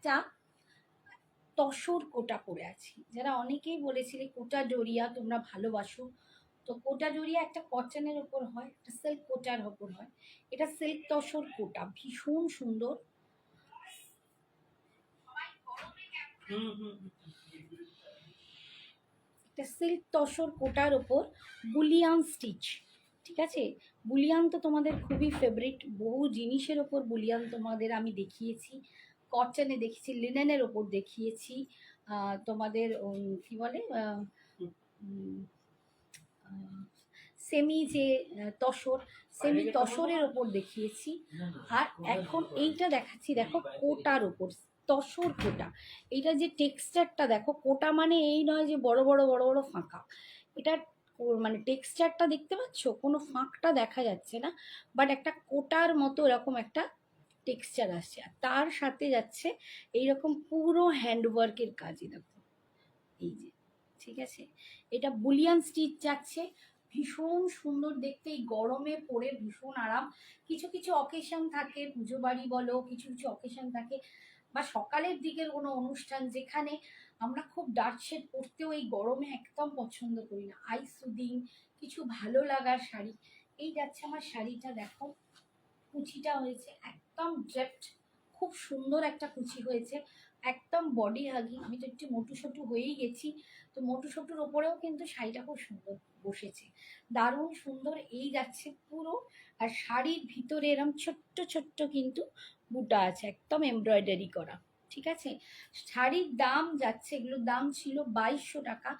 একটা তসর কোটা পরে আছি। যারা অনেকেই বলেছিলে কোটা জড়িয়া তোমরা ভালোবাসো, তো কোটা জড়িয়া একটা কটনের ওপর হয়, একটা সিল্ক কোটার ওপর হয়। এটা সিল্ক তসর কোটা, ভীষণ সুন্দর। একটা সিল্ক তসর কোটার ওপর বুলিয়ান স্টিচ, ঠিক আছে। বুলিয়ান তো তোমাদের খুবই ফেভারিট, বহু জিনিসের ওপর বুলিয়ান তোমাদের আমি দেখিয়েছি। কটনে দেখেছি, লিনেনের ওপর দেখিয়েছি, তোমাদের কি বলে সেমি যে তসর, সেমি তসরের ওপর দেখিয়েছি। আর এখন এইটা দেখাচ্ছি, দেখো কোটার ওপর তসর কোটা। এইটা যে টেক্সচারটা দেখো, কোটা মানে এই নয় যে বড় বড় বড় বড় ফাঁকা, এটা মানে টেক্সচারটা দেখতে পাচ্ছ, কোনো ফাঁকটা দেখা যাচ্ছে না, বাট একটা কোটার মতো এরকম একটা টেক্সচার আসছে। আর তার সাথে যাচ্ছে এইরকম পুরো হ্যান্ডওয়ার্কের কাজই দেখো, এই যে, ঠিক আছে। এটা বুলিয়ান স্টিচ যাচ্ছে, ভীষণ সুন্দর দেখতে, এই গরমে পরে ভীষণ আরাম। কিছু কিছু অকেশন থাকে, পুজো বাড়ি বলো, কিছু কিছু অকেশন থাকে, বা সকালের দিকের কোনো অনুষ্ঠান যেখানে আমরা খুব ডার্ক শেড পরতেও এই গরমে একদম পছন্দ করি না, আই সুদিং কিছু ভালো লাগার শাড়ি। এই যাচ্ছে আমার শাড়িটা, দেখো কুচিটা হয়েছে একদম ড্রেপড, খুব সুন্দর একটা কুচি হয়েছে, একদম বডি হাগি। আমি তো একটু মোটু সোটু হয়েই গেছি, তো মোটু সোটুর ওপরেও কিন্তু শাড়িটা খুব সুন্দর বসেছে, দারুণ সুন্দর। এই যাচ্ছে পুরো, আর শাড়ির ভিতরে এরম ছোট্ট ছোট্ট কিন্তু বুটা আছে, একদম এমব্রয়ডারি করা, ঠিক আছে। শাড়ির দাম যাচ্ছে, এগুলোর দাম ছিল 2200 টাকা,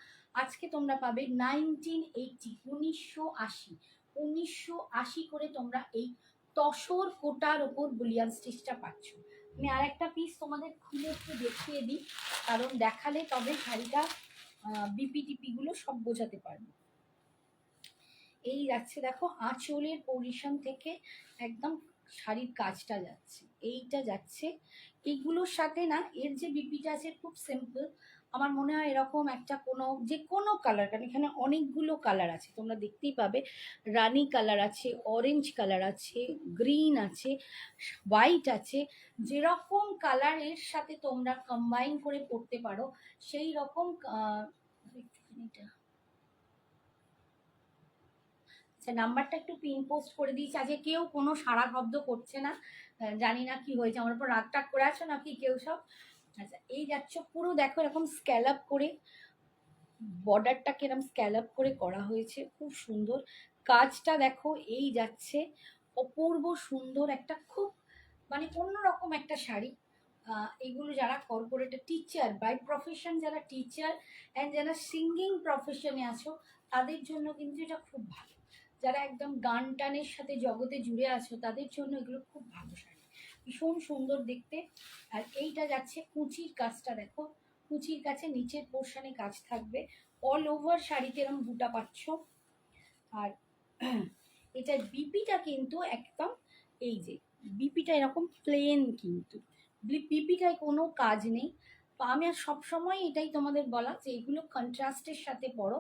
আজকে তোমরা পাবে 1980, 1980, 1980 করে তোমরা এই তসর কোটার ওপর বুলিয়ান স্টিচটা পাচ্ছ। আমি আর একটা পিস তোমাদের খুলে একটু দেখিয়ে দিই, কারণ দেখালে তবে শাড়িটা বিপি টিপিগুলো সব বোঝাতে পারবো। এই যাচ্ছে দেখো আঁচলের পজিশন থেকে একদম শাড়ির কাজটা যাচ্ছে, এইটা যাচ্ছে। এইগুলোর সাথে না এর যে বিপিটা আছে খুব সিম্পল, আমার মনে হয় এরকম একটা কোনো যে কোনো কালার, কারণ এখানে অনেকগুলো কালার আছে তোমরা দেখতেই পাবে, রানি কালার আছে, অরেঞ্জ কালার আছে, গ্রিন আছে, হোয়াইট আছে, যেরকম কালার এর সাথে তোমরা কম্বাইন করে পরতে পারো সেই রকম। নাম্বারটা একটু পিন পোস্ট করে দিয়েছি, আজকে কেউ কোনো সারা শব্দ করছে না, জানি না কি হয়েছে, আমার উপর রাগ টাগ করে আছো নাকি কেউ সব। আচ্ছা, এই যাচ্ছ পুরো দেখো এরকম স্ক্যালাপ করে, বর্ডারটাকে এরকম স্ক্যালাপ করে করা হয়েছে, খুব সুন্দর কাজটা দেখো। এই যাচ্ছে অপূর্ব সুন্দর একটা, খুব মানে অন্যরকম একটা শাড়ি। এগুলো যারা কর্পোরেটর টিচার বাই প্রফেশন, যারা টিচার অ্যান্ড যারা সিঙ্গিং প্রফেশনে আছো তাদের জন্য কিন্তু এটা খুব ভালো, যারা একদম গান টানের সাথে জগতে জুড়ে আছো তাদের জন্য এগুলো খুব ভালো শাড়ি, ভীষণ সুন্দর দেখতে। আর এইটা যাচ্ছে কুচির কাজটা দেখো, কুচির কাছে নিচের পোর্শনে কাজ থাকবে, অল ওভার শাড়িতে এরকম বুটা পাচ্ছ। আর এটার বিপিটা কিন্তু একদম, এই যে বিপিটা এরকম প্লেন, কিন্তু বিপিটায় কোনো কাজ নেই। তো আমি আর সবসময় এটাই তোমাদের বলা যে এগুলো কন্ট্রাস্টের সাথে পরো,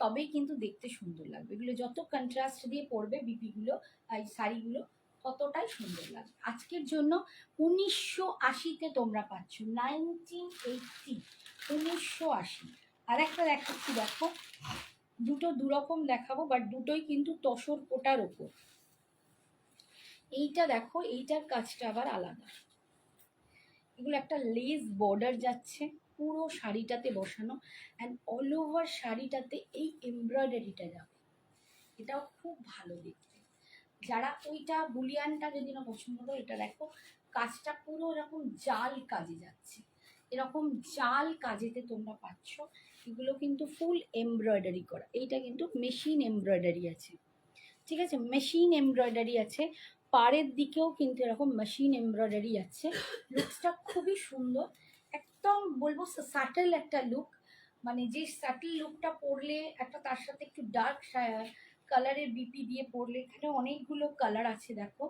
তবেই কিন্তু দেখতে সুন্দর লাগবে। এগুলো যত কন্ট্রাস্ট দিয়ে পরবে বিপিগুলো, এই শাড়িগুলো, ততটাই সুন্দর লাগবে। আজকের জন্য 1980-তে তোমরা পাচ্ছ, 1980, 1980। আর একটা দেখাচ্ছি দেখো, দুটো দুরকম দেখাবো, বাট দুটোই কিন্তু তসর কোটার ওপর। এইটা দেখো, এইটার কাজটা আবার আলাদা, এগুলো একটা লেস বর্ডার যাচ্ছে পুরো শাড়িটাতে বসানো, অ্যান্ড অল ওভার শাড়িটাতে এই এমব্রয়ডারিটা যাবে, এটাও খুব ভালো দেখতে। যারা ওইটা বুলিয়ানটা যদি না পছন্দ করো, এটা দেখো কাজটা পুরো এরকম জাল কাজে যাচ্ছে, এরকম জাল কাজেতে তোমরা পাচ্ছ। এগুলো কিন্তু ফুল এমব্রয়ডারি করা, এইটা কিন্তু মেশিন এমব্রয়ডারি আছে, ঠিক আছে, মেশিন এমব্রয়ডারি আছে, পাড়ের দিকেও কিন্তু এরকম মেশিন এমব্রয়ডারি আছে। লুকসটা খুবই সুন্দর, একদম বলবো সাটেল একটা লুক, মানে যে সাটেল লুকটা পরলে একটা তার সাথে একটু ডার্ক কালারের বিপি দিয়ে পরলে, এখানে অনেকগুলো কালার আছে দেখো,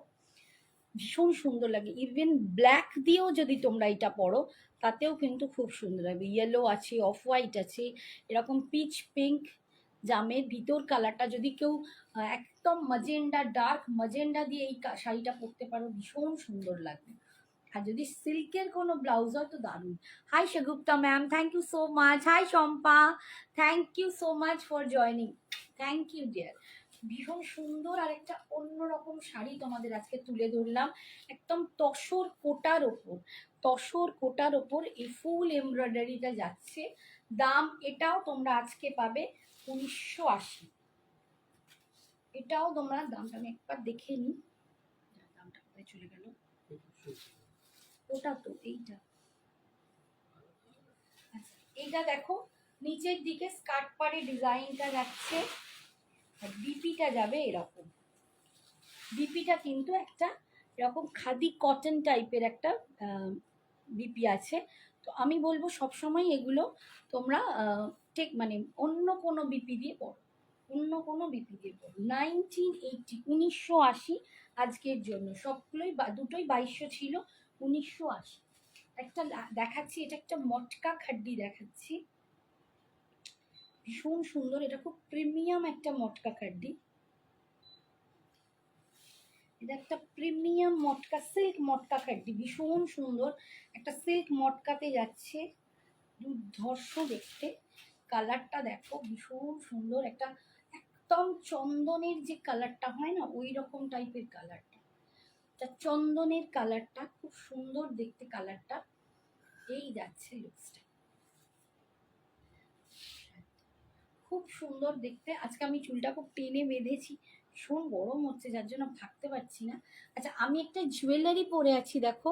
ভীষণ সুন্দর লাগে। ইভেন ব্ল্যাক দিয়েও যদি তোমরা এটা পরো তাতেও কিন্তু খুব সুন্দর লাগবে, ইয়েলো আছে, অফ হোয়াইট আছে, এরকম পিচ পিঙ্ক জামের ভিতর কালারটা যদি কেউ একদম মাজেন্ডা, ডার্ক মাজেন্ডা দিয়ে এই শাড়িটা পরতে পারো, ভীষণ সুন্দর লাগবে। আর যদি সিল্কের কোনো ব্লাউজ হয় তো দারুণ। Hi Sengupta ma'am, thank you so much. Hi Shampa, thank you so much for joining. Thank you dear. ভীষণ সুন্দর আর একটা অন্যরকম শাড়ি তোমাদের আজকে তুলে ধরলাম, একদম তসর কোটার ওপর। তসর কোটার ওপর এই ফুল এমব্রয়ডারিটা যাচ্ছে। দাম এটাও তোমরা আজকে পাবে 1980। এটাও তোমরা, দামটা আমি একবার দেখে নিই, দামটা কোথায় চলে গেল, ওটা তো এইটা। আচ্ছা এইটা দেখো, নিচের দিকে স্কার্ট পাড়ে ডিজাইনটা যাচ্ছে, আর বিপিটা যাবে এরকম। বিপিটা কিন্তু একটা এরকম খাদি কটন টাইপের একটা বিপি আছে। তো আমি বলবো সবসময় এগুলো তোমরা ঠিক মানে অন্য কোনো বিপি দিয়ে পড়ো, অন্য কোনো বিপি দিয়ে পড়ো। 1980, 1980 আজকের জন্য সবগুলোই, দুটোই 2200 ছিল, 1980। একটা দেখাচ্ছি, এটা একটা মটকা খাড্ডি দেখাচ্ছি, ভীষণ সুন্দর। এটা খুব প্রিমিয়াম একটা মটকা খাড্ডি। এটা একটা প্রিমিয়াম মটকা, সিল্ক মটকা খাড্ডি, ভীষণ সুন্দর একটা সিল্ক মটকাতে যাচ্ছে, দুর্ধর্ষ দেখতে। কালারটা দেখো ভীষণ সুন্দর, একটা একদম চন্দনের যে কালারটা হয় না ওই রকম টাইপের কালারটা, চন্দনের কালারটা খুব সুন্দর দেখতে কালারটা। এই যাচ্ছে লুকসটা, খুব সুন্দর দেখতে। আজকে আমি চুলটা খুব টেনে বেঁধেছি, ভীষণ গরম হচ্ছে যার জন্য থাকতে পারছি না। আচ্ছা আমি একটা জুয়েলারি পরে আছি দেখো,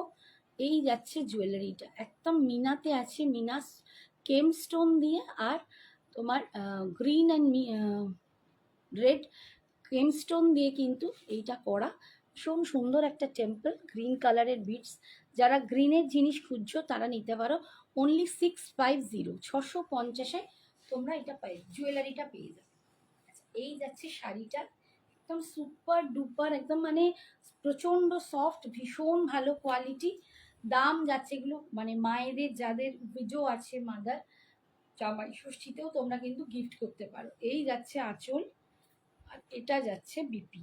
এই যাচ্ছে জুয়েলারিটা, একদম মিনাতে আছে, মিনা কেম স্টোন দিয়ে, আর তোমার green and red came stone দিয়ে কিন্তু এইটা করা, ভীষণ সুন্দর একটা টেম্পল, গ্রিন কালারের বিটস। যারা গ্রিনের জিনিস খুঁজছো তারা নিতে পারো, অনলি 650, 650-এ তোমরা এটা জুয়েলারিটা পেয়ে যাবে। আচ্ছা এই যাচ্ছে শাড়িটা, একদম সুপার ডুপার, একদম মানে প্রচণ্ড সফট, ভীষণ ভালো কোয়ালিটি। দাম যাচ্ছে এগুলো মানে মায়েদের যাদের পুজো আছে, মাদার জামাই ষষ্ঠীতেও তোমরা কিন্তু গিফট করতে পারো। এই যাচ্ছে আঁচল, আর এটা যাচ্ছে বিপি,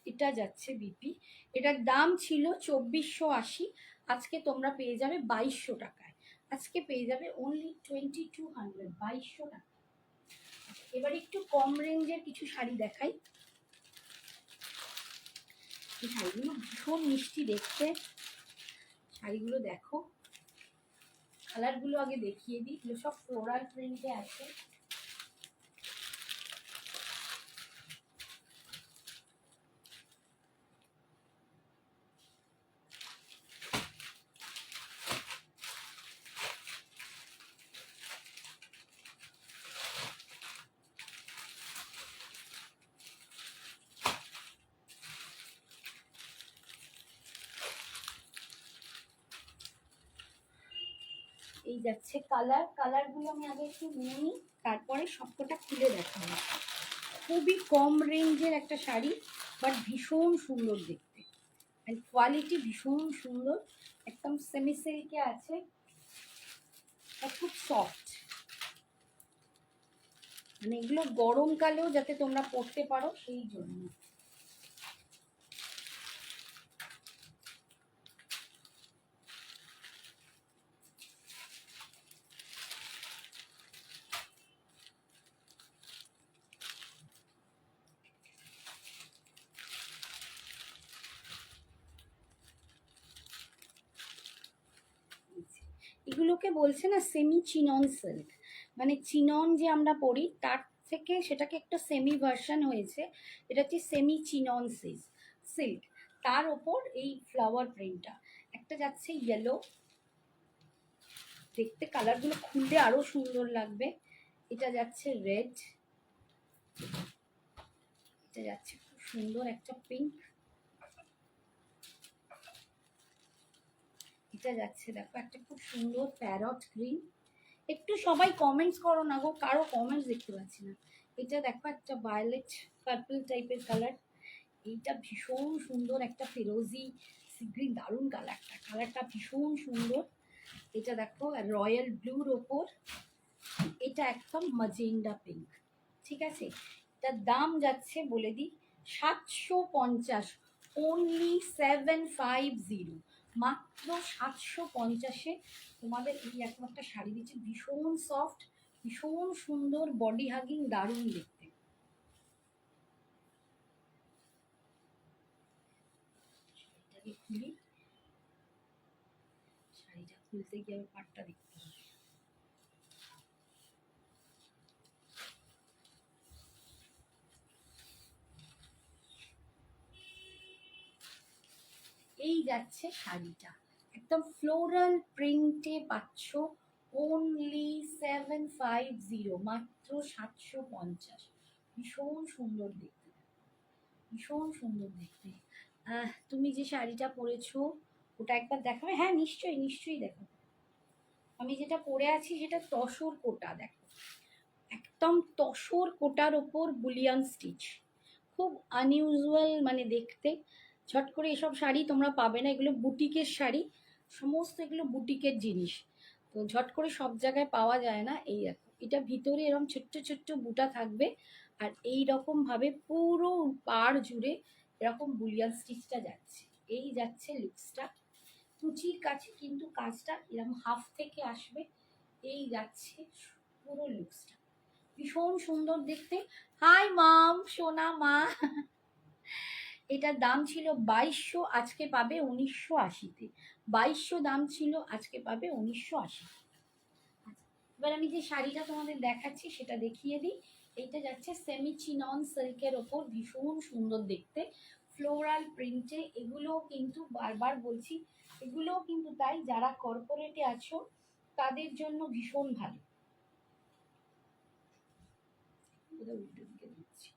এটা যাচ্ছে বিপি। এটার দাম ছিল 2480, আজকে তোমরা পেয়ে যাবে 2200 টাকায়। আজকে পেয়ে যাবে অনলি 2200, 2200 টাকা। এবার একটু কম রেঞ্জের কিছু শাড়ি দেখাই। এই শাড়িগুলো ভীষণ মিষ্টি দেখতে, শাড়িগুলো দেখো, কালারগুলো আগে দেখিয়ে দিই, এগুলো সব ফ্লোরাল প্রিন্টে আছে। এই যাচ্ছে কালারগুলো আমি আগে একটু নিয়ে নিই, তারপরে সবকটা খুলে দেখাবো। খুবই কম রেঞ্জের একটা শাড়ি, বাট ভীষণ সুন্দর দেখতে, আর কোয়ালিটি ভীষণ সুন্দর, একদম সেমি সিল্কে আছে, আর খুব সফট। মানে এগুলো গরমকালেও যাতে তোমরা পরতে পারো সেই জন্য। এগুলোকে বলছে না সেমি চিনন সিল্ক, মানে চিনন যে আমরা পরি তার থেকে সেটাকে একটা সেমি ভার্সন হয়েছে, এটা হচ্ছে সেমি চিনন সিল্ক, তার ওপর এই ফ্লাওয়ার প্রিন্টটা। একটা যাচ্ছে ইয়েলো, দেখতে কালারগুলো খুললে আরো সুন্দর লাগবে। এটা যাচ্ছে রেড, এটা যাচ্ছে খুব সুন্দর একটা পিঙ্ক, এটা যাচ্ছে দেখো একটা খুব সুন্দর প্যারট গ্রিন। একটু সবাই কমেন্টস করো না গো, কারো কমেন্টস দেখতে পাচ্ছি না। এটা দেখো একটা ভায়োলেট পার্পল টাইপের কালার, এইটা ভীষণ সুন্দর একটা ফিরোজি গ্রিন, দারুণ কালারটা ভীষণ সুন্দর। এটা দেখো রয়্যাল ব্লুর ওপর, এটা একদম ম্যাজেন্ডা পিঙ্ক। ঠিক আছে, এটার দাম যাচ্ছে বলে দিই 750, অনলি 750, মাত্র 750-এ তোমাদের এই এরকম একটা শাড়ি দিচ্ছে, ভীষণ সফট, ভীষণ সুন্দর, বডি হাগিং, দারুণ দেখতে। শাড়িটাকে খুলি, শাড়িটা খুলতে গিয়ে আমি পাটটা দেখতে হবে। এই যাচ্ছে শাড়িটা, একদম ফ্লোরাল প্রিন্টে পাচ্ছ, অনলি 750, মাত্র 750। ভীষণ সুন্দর দেখতে, ভীষণ সুন্দর দেখতে। তুমি যে শাড়িটা পরেছো ওটা একবার দেখাবে? হ্যাঁ নিশ্চয়ই নিশ্চয়ই দেখাবো। আমি যেটা পরে আছি সেটা তসর কোটা, দেখো একদম তসর কোটার ওপর বুলিয়ান স্টিচ, খুব আনইউজুয়াল মানে দেখতে। ঝট করে এসব শাড়ি তোমরা পাবে না, এগুলো বুটিকের শাড়ি, সমস্ত এগুলো বুটিকের জিনিস, তো ঝট করে সব জায়গায় পাওয়া যায় না। এই দেখো, এটা ভিতরে এরকম ছোট্ট ছোট্ট বুটা থাকবে, আর এই রকম ভাবে পুরো পাড় জুড়ে এরকম বুলিয়ান স্টিচটা যাচ্ছে। এই যাচ্ছে লুকসটা, কুচির কাছে কিন্তু কাজটা এরকম হাফ থেকে আসবে। এই যাচ্ছে পুরো লুকসটা, ভীষণ সুন্দর দেখতে। হাই মাম, সোনা মা। এটার দাম ছিল 2200, আজকে পাবে 1980-তে। 2200 দাম ছিল, আজকে পাবে 1980। এবার আমি যে শাড়িটা তোমাদের দেখাচ্ছি সেটা দেখিয়ে দিই। এইটা যাচ্ছে সেমি চিনন সিল্কের ওপর, ভীষণ সুন্দর দেখতে, ফ্লোরাল প্রিন্টে। এগুলোও কিন্তু বারবার বলছি, এগুলোও কিন্তু তাই, যারা কর্পোরেটে আছো তাদের জন্য ভীষণ ভালো। উল্টো দিকে দিচ্ছি।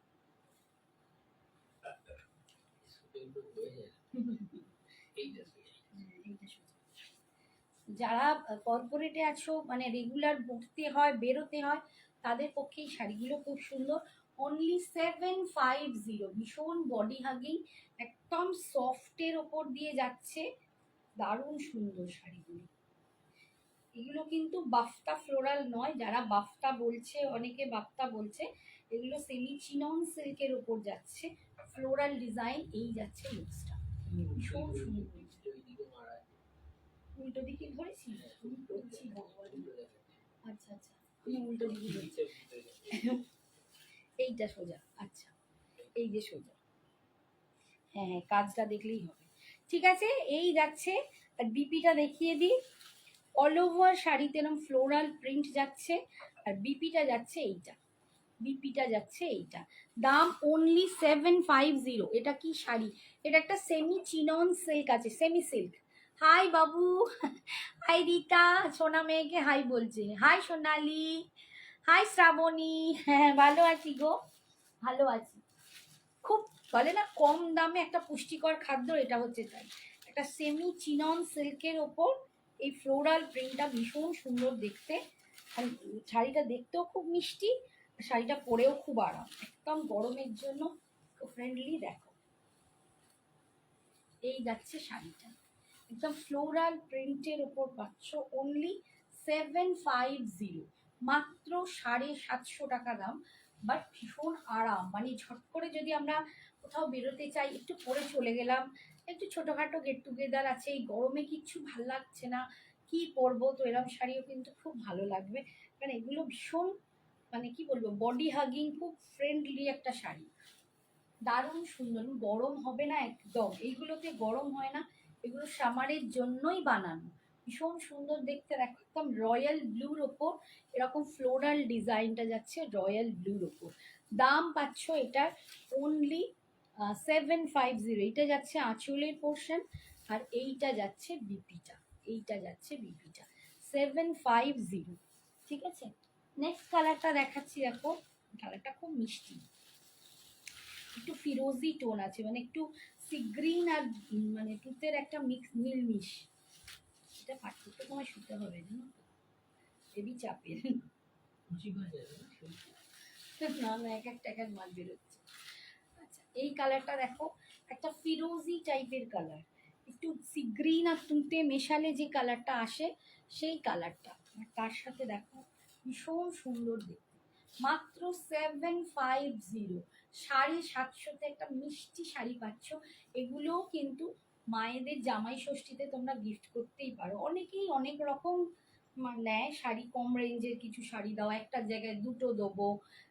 যারা কর্পোরেটে আছো, মানে রেগুলার পড়তে হয়, বেরোতে হয়, তাদের পক্ষে এই শাড়িগুলো খুব সুন্দর। অনলি 750, ভীষণ বডি হাগিং, একদম সফটের ওপর দিয়ে যাচ্ছে, দারুণ সুন্দর শাড়িগুলো। এগুলো কিন্তু বাফতা ফ্লোরাল নয়, যারা বাফতা বলছে, অনেকে বাফতা বলছে, এগুলো সেমি চিনন সিল্কের ওপর যাচ্ছে, ফ্লোরাল ডিজাইন। এই যাচ্ছে লুকসটা, ভীষণ সুন্দর। উল্টো দিকে ধরেছি, আচ্ছা আচ্ছা, আমি উল্টো দিকে ধরেছি। এইটা সোজা, আচ্ছা এই যে সোজা, হ্যাঁ হ্যাঁ কাজটা দেখলেই হবে। ঠিক আছে, এই যাচ্ছে। আর বিপিটা দেখিয়ে দিই, অল ওভার শাড়িতে এরকম ফ্লোরাল প্রিন্ট যাচ্ছে, আর বিপিটা যাচ্ছে এইটা, বিপিটা যাচ্ছে এইটা। দাম অনলি 750। এটা কি শাড়ি? এটা একটা সেমি চিনন সিল্ক আছে, সেমি সিল্ক। হাই বাবু, হাই রিতা, সোনা মেয়েকে হাই বলছে। হাই সোনালি, হাই শ্রাবণী। হ্যাঁ ভালো আছি গো, ভালো আছি। খুব বলে না কম দামে একটা পুষ্টিকর খাদ্য, এটা হচ্ছে তাই। একটা সেমি চিনন সিল্কের ওপর এই ফ্লোরাল প্রিন্টটা ভীষণ সুন্দর দেখতে, আর শাড়িটা দেখতেও খুব মিষ্টি, শাড়িটা পরেও খুব আরাম, একদম গরমের জন্য ফ্রেন্ডলি। দেখো এই যাচ্ছে শাড়িটা, একদম ফ্লোরাল প্রিন্টের ওপর পাচ্ছ, অনলি 750, মাত্র 750 টাকা দাম। বাট ভীষণ আরাম, মানে ঝট করে যদি আমরা কোথাও বেরোতে চাই, একটু পরে চলে গেলাম, একটু ছোটোখাটো গেট টুগেদার আছে, এই গরমে কিচ্ছু ভাল লাগছে না, কি পরবো, তো এরম শাড়িও কিন্তু খুব ভালো লাগবে। কারণ এগুলো ভীষণ মানে কি বলবো, বডি হাগিং, খুব ফ্রেন্ডলি একটা শাড়ি, দারুণ সুন্দর, গরম হবে না একদম, এইগুলোতে গরম হয় না, এগুলো সামারের জন্যই বানানো, ভীষণ সুন্দর দেখতে। দেখো একদম রয়্যাল ব্লুর ওপর এরকম ফ্লোরাল ডিজাইনটা যাচ্ছে, রয়্যাল ব্লুর ওপর। দাম পাচ্ছ এটার অনলি 750। এইটা যাচ্ছে আঁচলের পোর্শন, আর এইটা যাচ্ছে বিপিটা, এইটা যাচ্ছে বিপিটা, 750। ঠিক আছে, নেক্সট কালারটা দেখাচ্ছি। দেখো কালারটা খুব মিষ্টি, একটু ফিরোজি টোন আছে, মানে একটু সি গ্রিন আর মানে টুথের একটা মিক্স, মিলমিশ। এটা পাঠ করতে তোমায় শুতে হবে, জানো তো, হেভি চাপের। না না, এক একটা এক এক মাল বেরোচ্ছে। আচ্ছা এই কালারটা দেখো, একটা ফিরোজি টাইপের কালার, একটু সি গ্রিন আর তুঁতে মেশালে যে কালারটা আসে, সেই কালারটা। আর তার সাথে দেখো ভীষণ সুন্দর দেখতে, মাত্র 750, 750-তে একটা মিষ্টি শাড়ি পাচ্ছ। এগুলোও কিন্তু মায়েদের জামাই ষষ্ঠীতে তোমরা গিফট করতেই পারো। অনেকেই অনেক রকম নেয় শাড়ি, কম রেঞ্জের কিছু শাড়ি দাও, একটা জায়গায় দুটো দেবো,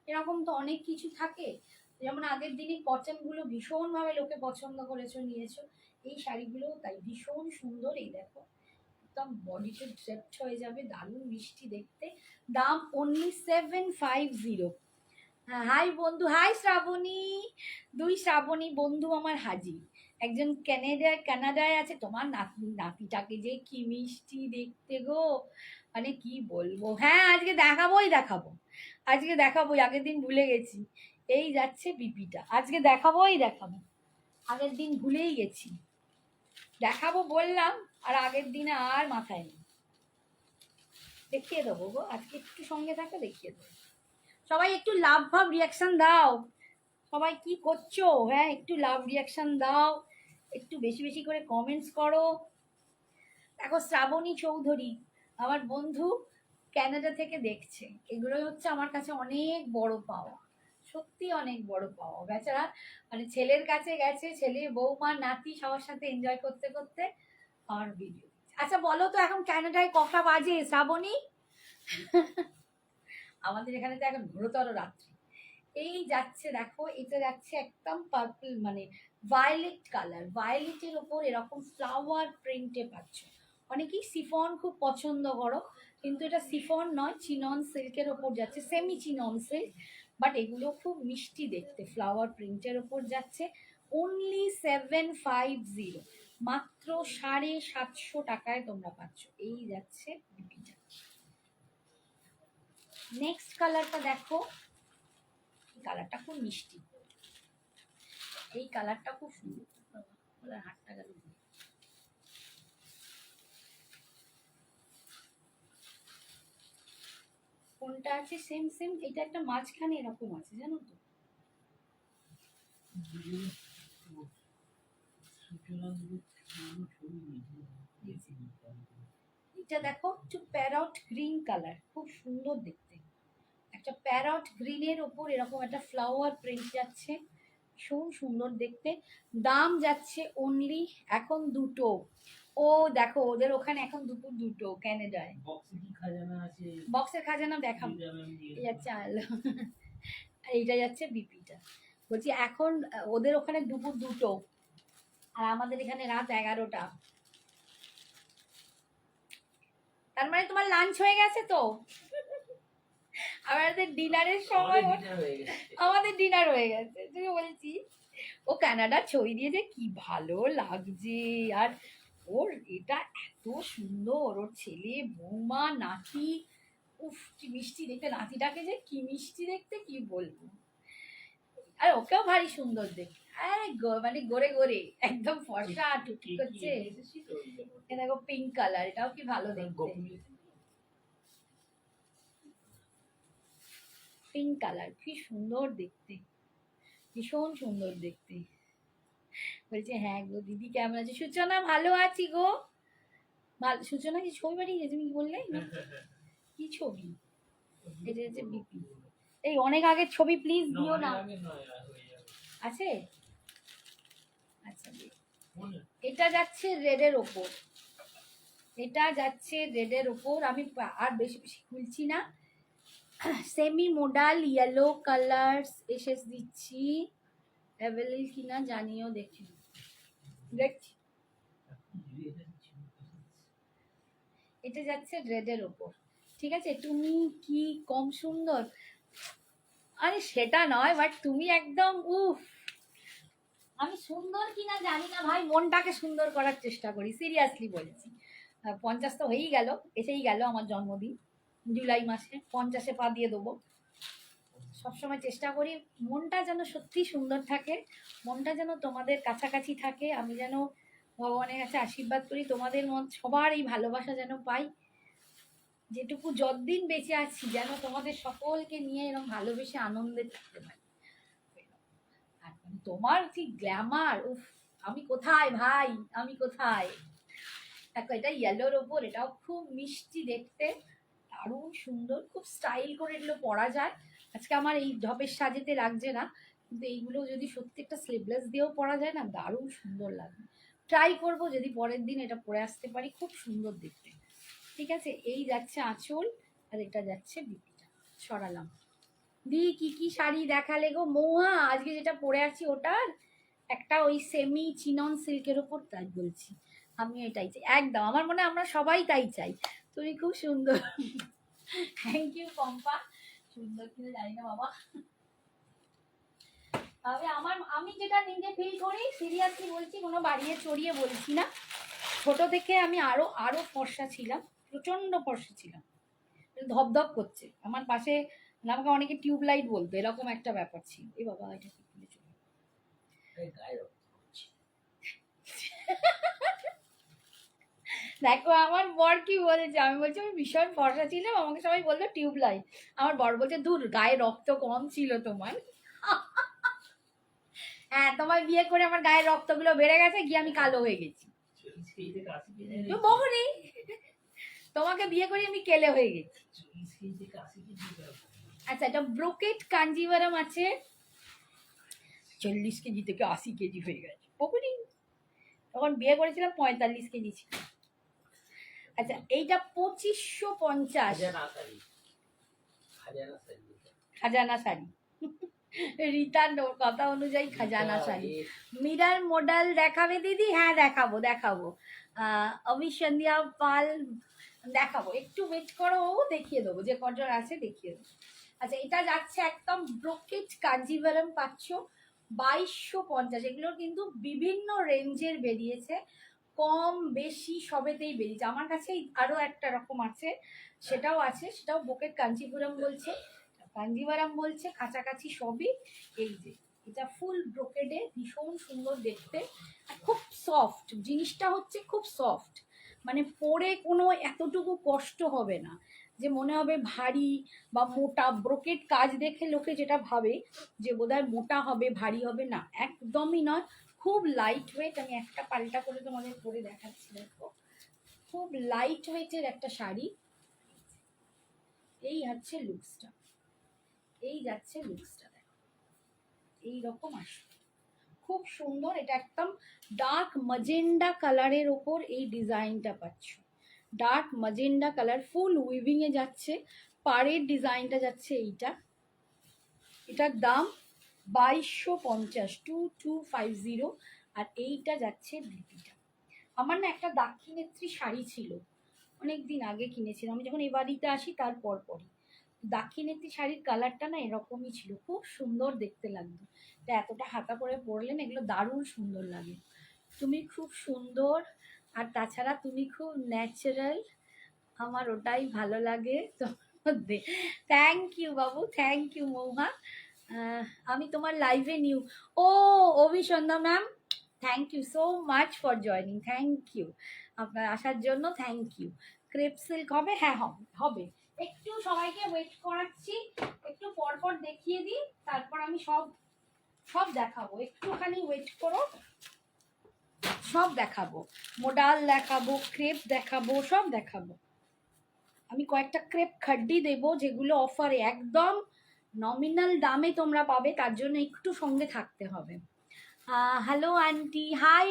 এরকম তো অনেক কিছু থাকে। যেমন আগের দিনে কটনগুলো ভীষণভাবে লোকে পছন্দ করেছো, নিয়েছো। এই শাড়িগুলোও তাই ভীষণ সুন্দর। এই দেখো, একদম বডিতে ড্রেপড হয়ে যাবে, দারুণ মিষ্টি দেখতে। দাম অনলি 750। হাই বন্ধু, হাই শ্রাবণী। দুই শ্রাবণী বন্ধু আমার হাজির। একজন কানাডায় আছে। তোমার নাতিটাকে যে কি মিষ্টি দেখতে গো, মানে কি বলবো। হ্যাঁ, আজকে দেখাবো, আজকে দেখাবোই। আগের দিন ভুলে গেছি। এই যাচ্ছে বিপিটা, আজকে দেখাবোই। আগের দিন ভুলেই গেছি, দেখাবো বললাম, আর আগের দিনে আর মাথায় নেই। দেখিয়ে দেবো গো, আজকে একটু সঙ্গে থাকো, দেখিয়ে দেবো। সবাই একটু লাভ ভাব রিয়াকশন দাও। সবাই কি করছো? হ্যাঁ, একটু লাভ রিয়াকশন দাও, একটু বেশি বেশি করে কমেন্টস করো। দেখো, শ্রাবণী চৌধুরী আমার বন্ধু ক্যানাডা থেকে দেখছে। এগুলোই হচ্ছে আমার কাছে অনেক বড় পাওয়া, সত্যি অনেক বড় পাওয়া। বেচারা মানে ছেলের কাছে গেছে, ছেলে বৌমা নাতি সবার সাথে এনজয় করতে করতে আমার ভিডিও। আচ্ছা বলো তো, এখন ক্যানাডায় কটা বাজে শ্রাবণী? আমাদের এখানে তো এখন ঘোরতর রাত্রি। এই যাচ্ছে দেখো, এটা যাচ্ছে একদম পার্পল, মানে ভায়োলেট কালার। ভায়োলেটের ওপর এরকম ফ্লাওয়ার প্রিন্টে পাচ্ছ। অনেকেই সিফন খুব পছন্দ করো, কিন্তু এটা সিফন নয়, চিনন সিল্কের ওপর যাচ্ছে, সেমি চিনন সিল্ক। বাট এগুলো খুব মিষ্টি দেখতে, ফ্লাওয়ার প্রিন্টের ওপর যাচ্ছে। অনলি 750, মাত্র 750 টাকায় তোমরা পাচ্ছ। এই যাচ্ছে বিপিটা। নেক্সট কালারটা দেখো, কালারটা খুব মিষ্টি, এই কালারটা খুব সুন্দর। হাতটা গেল। কোনটা আছে সেম সেম, এটা একটা মাঝখানে এরকম আছে, জানো তো। এটা দেখো, একটু প্যারট গ্রিন কালার, খুব সুন্দর দেখতে। একটা প্যারট গ্রিনের ওপর এরকম একটা ফ্লাওয়ার প্রিন্ট যাচ্ছে, ভীষণ সুন্দর দেখতে। দাম যাচ্ছে অনলি এখন দুটো। ও দেখো, ওদের ওখানে এখন দুটো ক্যানাডায়। বক্সের খাজানা দেখাবো। চাল এইটা যাচ্ছে বিপিটা। বলছি এখন ওদের ওখানে দুপুর 2টো, আর আমাদের এখানে রাত 11টা। তার মানে তোমার লাঞ্চ হয়ে গেছে তো? আমাদের ডিনারের সময়, আমাদের ডিনার হয়ে গেছে। তুমি বলছি ও কানাডার ছবি দিয়েছে, কি ভালো লাগছে। আর ওর এটা এত সুন্দর, ওর ছেলে বৌমা নাতি, উফ কি মিষ্টি দেখতে। নাতিটাকে যে কি মিষ্টি দেখতে, কি বলবো। আর ওকেও ভারী সুন্দর দেখতে, মানে গোরে গোরে একদম ফর্সা টুকি করছে। দেখো পিঙ্ক কালার, এটাও কি ভালো দেখতে। পিঙ্ক কালার কি সুন্দর দেখতে, ভীষণ সুন্দর দেখতে। বলছে হ্যাঁ গো দিদি কেমন আছে? সূচনা ভালো আছি গো। সূচনা কি ছবি পাঠিয়ে গেছে? তুমি কি বললে? কি ছবি? এটা হচ্ছে বিপি। এই অনেক আগের ছবি, প্লিজ দিও না। আছে? আচ্ছা, এটা যাচ্ছে রেডের ওপর, এটা যাচ্ছে রেডের ওপর। আমি আর বেশি বেশি খুলছি না। সেমি মোডাল ইয়েলো কালার্স এসে দিচ্ছি, অ্যাভেলেবল কিনা জানিও। দেখছি এটা যাচ্ছে রেডের ওপর, ঠিক আছে। তুমি কি কম সুন্দর? আরে সেটা নয়, বাট তুমি একদম উফ। আমি সুন্দর কিনা জানি না ভাই, মনটাকে সুন্দর করার চেষ্টা করি, সিরিয়াসলি বলছি। 50 তো হয়েই গেল, এসেই গেল আমার জন্মদিন জুলাই মাসে, 50-এ পা দিয়ে দেবো। সবসময় চেষ্টা করি মনটা যেন সত্যি সুন্দর থাকে, মনটা যেন তোমাদের কাছাকাছি থাকে। আমি যেন ভগবানের কাছে আশীর্বাদ করি তোমাদের সবার এই ভালোবাসা যেন পাই। যেটুকু যতদিন বেঁচে আছি যেন তোমাদের সকলকে নিয়ে এরকম ভালোবেসে আনন্দে থাকতে পারি। আর তোমার কি গ্ল্যামার, উফ। আমি কোথায় ভাই, আমি কোথায়? দেখো এটা ইয়েলোর ওপর, এটাও খুব মিষ্টি দেখতে, দারুণ সুন্দর, খুব স্টাইল করে এগুলো পরা যায়। আজকে আমার এই ঢপের সাজেতে লাগছে না, কিন্তু এইগুলো যদি সত্যি একটা স্লিভলেস দিয়েও পরা যায় না, দারুণ সুন্দর লাগবে। ট্রাই করব যদি পরের দিন এটা পরে আসতে পারি, খুব সুন্দর দেখতে। ঠিক আছে, এই যাচ্ছে আঁচল আর এটা যাচ্ছে বিপিটা। সরালাম। দি কি কি শাড়ি দেখালে গো মৌহা? আজকে যেটা পরে আছি ওটার একটা ওই সেমি চিনন সিল্কের ওপর, তাই বলছি আমি এটাই চাই একদম। আমার মনে হয় আমরা সবাই তাই চাই। তুমি খুব সুন্দর। Thank you Pampa. সুন্দর কিনা জানি না বাবা, তবে আমি যেটা নিজে ফিল করি, সিরিয়াসলি বলছি, কোনো বাড়িয়ে চড়িয়ে বলছি না, ছোট থেকে আমি আরো আরো ফর্সা ছিলাম, প্রচন্ড ফর্সা ছিলাম, ধপধপ করছে আমার পাশে, আমাকে অনেকে টিউবলাইট বলতো, এরকম একটা ব্যাপার ছিল। এ বাবা এটা কি খুলে চলে দেখো আমার বর কি বলেছে, আমি বলছি আমি ভীষণ ফর্সা ছিলাম, আমাকে সবাই বলতো টিউবলাইট। আমার বর বলছে দূর, গায়ে রক্ত কম ছিল তোমার। হ্যাঁ, তোমার বিয়ে করে আমার গায়ের রক্তগুলো বেড়ে গেছে, গিয়ে আমি কালো হয়ে গেছি। বকুনি, তোমাকে বিয়ে করে আমি কেলে হয়ে গেছি। আচ্ছা, এটা ব্রোকেট কাঞ্জিভারাম আছে, 40 কেজি থেকে 80 কেজি হয়ে গেছে। বকুনি, তখন বিয়ে করেছিলাম 45 কেজি ছিল। আচ্ছা, এইটা 2550 খাজানা শাড়ি। রিতার কথা অনুযায়ী খাজানা শাড়ি। মিরার মডেল দেখাবে দিদি? হ্যাঁ দেখাবো দেখাবো। অভিসন্ধ্যা পাল দেখাবো, একটু ওয়েট করো, দেখিয়ে দেবো, যে কজন আছে দেখিয়ে দেবো। আচ্ছা, এটা যাচ্ছে একদম ব্রোকেট কাঞ্জিভারাম, পাচ্ছ 2250। এগুলোর কিন্তু বিভিন্ন রেঞ্জের বেরিয়েছে, কম বেশি সবেতেই বেরিয়েছে। আমার কাছে আরো একটা রকম আছে, সেটাও আছে, সেটাও ব্রোকেট কাঞ্জিপুরম বলছে, কাঞ্জিভারাম বলছে, কাছাকাছি সবই। এই যে এটা ফুল ব্রোকেডে, ভীষণ সুন্দর দেখতে, খুব সফট জিনিসটা হচ্ছে, খুব সফট, মানে পরে কোনো এতটুকু কষ্ট হবে না যে মনে হবে ভারী বা মোটা। ব্রোকেট কাজ দেখে লোকে যেটা ভাবে যে বোধহয় মোটা হবে, ভারী হবে, না একদমই নয়, খুব লাইট ওয়েট। আমি একটা পাল্টা করে তোমাদের পরে দেখাচ্ছি, দেখো খুব লাইট ওয়েটের একটা শাড়ি। এই হচ্ছে লুকসটা, এই যাচ্ছে লুকসটা, দেখো এইরকম আসবে, খুব সুন্দর। এটা একদম ডার্ক ম্যাজেন্ডা কালারের ওপর এই ডিজাইনটা পাচ্ছ, ডার্ক ম্যাজেন্ডা কালার, ফুল উইভিং এ যাচ্ছে, পাড়ের ডিজাইনটা যাচ্ছে এইটা। এটার দাম 2250, 2250। আর এইটা যাচ্ছে বিপিটা। আমার না একটা দাক্ষিণেত্রী শাড়ি ছিল, অনেক দিন আগে কিনেছিলাম, আমি যখন এই বাড়িতে আসি তার পরপরই। দাক্ষিণেত্রী শাড়ির কালারটা না এরকমই ছিল, খুব সুন্দর দেখতে লাগতো। তা এতটা হাতা করে পরলে না এগুলো দারুণ সুন্দর লাগে। তুমি খুব সুন্দর, আর তাছাড়া তুমি খুব ন্যাচারাল, আমার ওটাই ভালো লাগে তোমার মধ্যে। থ্যাংক ইউ বাবু, থ্যাংক ইউ মৌহা। আমি তোমার লাইভে নিউ। ও Abhisandhya ma'am, thank you so much for joining, thank you আপনার আসার জন্য, থ্যাংক ইউ। ক্রেপ সিল্ক হবে? হ্যাঁ হবে হবে, একটু সবাইকে ওয়েট করাচ্ছি, একটু পরপর দেখিয়ে দিই, তারপর আমি সব সব দেখাবো, একটুখানি ওয়েট করো, সব দেখাবো, মোডাল দেখাবো, ক্রেপ দেখাবো, সব দেখাবো। আমি কয়েকটা ক্রেপ খাড্ডি দেবো যেগুলো অফারে একদম নমিনাল দামে তোমরা পাবে, তার জন্য একটু সঙ্গে থাকতে হবে। হ্যালো আন্টি, হাই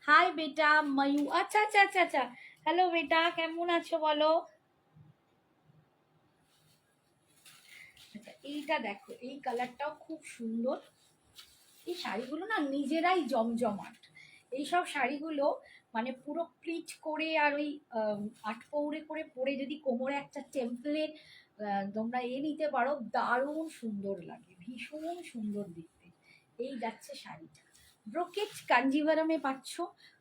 হাই বেটা ময়ূ, আচ্ছা আচ্ছা আচ্ছা আচ্ছা, হ্যালো বেটা, কেমন আছো বলো? আচ্ছা, এইটা দেখো, এই কালারটাও খুব সুন্দর। এই শাড়িগুলো না নিজেরাই জমজমাট, এইসব শাড়িগুলো মানে পুরো প্লিট করে আর ওই আটপৌরে করে পরে যদি কোমরে একটা টেম্পলের তোমরা নিতে পারো, দারুণ সুন্দর লাগে, ভীষণ সুন্দর দেখতে। এই যাচ্ছে শাড়িটা, ব্রোকেট কাঞ্জিভারামে পাচ্ছ।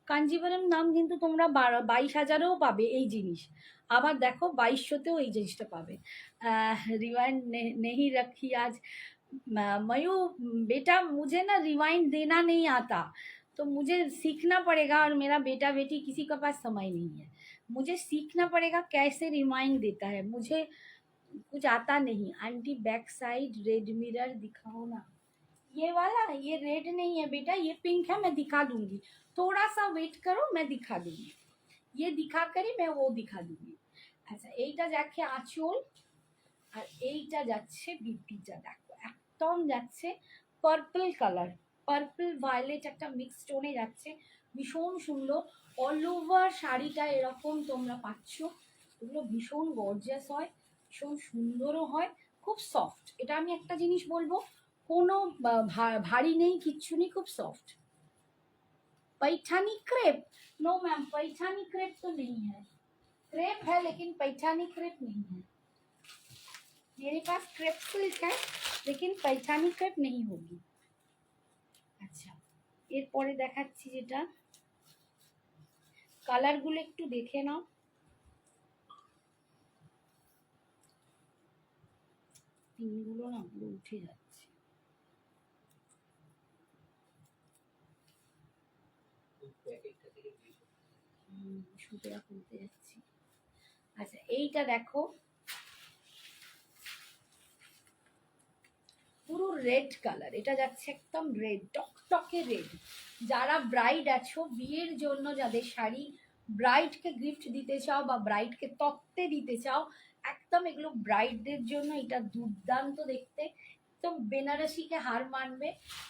কাঞ্জিভারাম নাম কিন্তু তোমরা 22,000-এও পাবে এই জিনিস, আবার দেখো 2200-তেও এই জিনিসটা পাবে। रिवाइंड नहीं रखी आज मयू बेटा, मुझे ना रिवाइंड देना नहीं आता, तो मुझे सीखना पड़ेगा, और मेरा बेटा बेटी किसी के पास समय नहीं है, मुझे सीखना पड़ेगा कैसे रिवाइंड देता है, मुझे कुछ आता नहीं। Aunty back side red mirror दिखाओ ना, ये वाला, ये रेड नहीं है बेटा, ये पिंक है, मैं दिखा दूंगी, थोड़ा सा वेट करो, मैं दिखा दूंगी, ये दिखा कर ही मैं वो दिखा दूंगी। আচ্ছা, এইটা যাচ্ছে আঁচল, আর এইটা যাচ্ছে বিপিটা, দেখো একদম যাচ্ছে পার্পল কালার, পার্পল ভায়োলেট একটা মিক্স টোনে যাচ্ছে, ভীষণ সুন্দর। অল ওভার শাড়িটা এরকম তোমরা পাচ্ছ। এগুলো ভীষণ গর্জিয়াস হয়, ভীষণ সুন্দরও হয়, খুব সফট। এটা আমি একটা জিনিস বলবো, কোনো ভারী নেই, কিচ্ছু নেই, খুব soft. Paithani crepe, no ma'am Paithani crepe तो नहीं है, क्रेप है लेकिन पैठानी क्रेप नहीं है। मेरे पास क्रेप सिल्क है लेकिन पैठानी क्रेप नहीं होगी। अच्छा, এরপরে দেখাচ্ছি যেটা, কালারগুলো একটু দেখে নাও। পিনগুলো না পুরো উঠে যাচ্ছে। সুতোটা খুলতে যাচ্ছি। আচ্ছা, এইটা দেখো, পুরো রেড কালার, এটা যাচ্ছে একদম রেড, টকটকে রেড। যারা ব্রাইড আছো, বিয়ের জন্য যাদের শাড়ি ব্রাইডকে গিফট দিতে চাও বা ব্রাইডকে তত্ত্বে দিতে চাও, একদম এগুলো ব্রাইডদের জন্য এটা দুর্দান্ত দেখতে, একদম বেনারসিকে হার মানবে,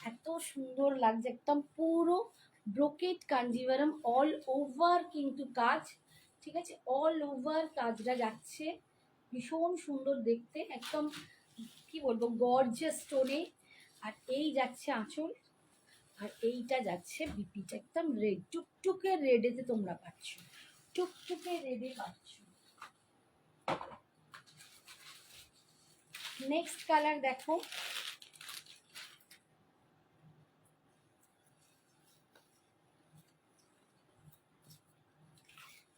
এত সুন্দর লাগছে। একদম পুরো ব্রোকেট কাঞ্জিভারম, অল ওভার কিন্তু কাজ, ঠিক আছে, অল ওভার কাজটা যাচ্ছে, ভীষণ সুন্দর দেখতে, একদম কি বলবো গর্জিয়াস টোনে। আর এই যাচ্ছে আঁচল, আর এইটা যাচ্ছে বিপিটা, একদম রেড, টুকটুকে রেডেতে তোমরা পাচ্ছ, টুকটুকে রেডে পাচ্ছ। নেক্সট কালার দেখো,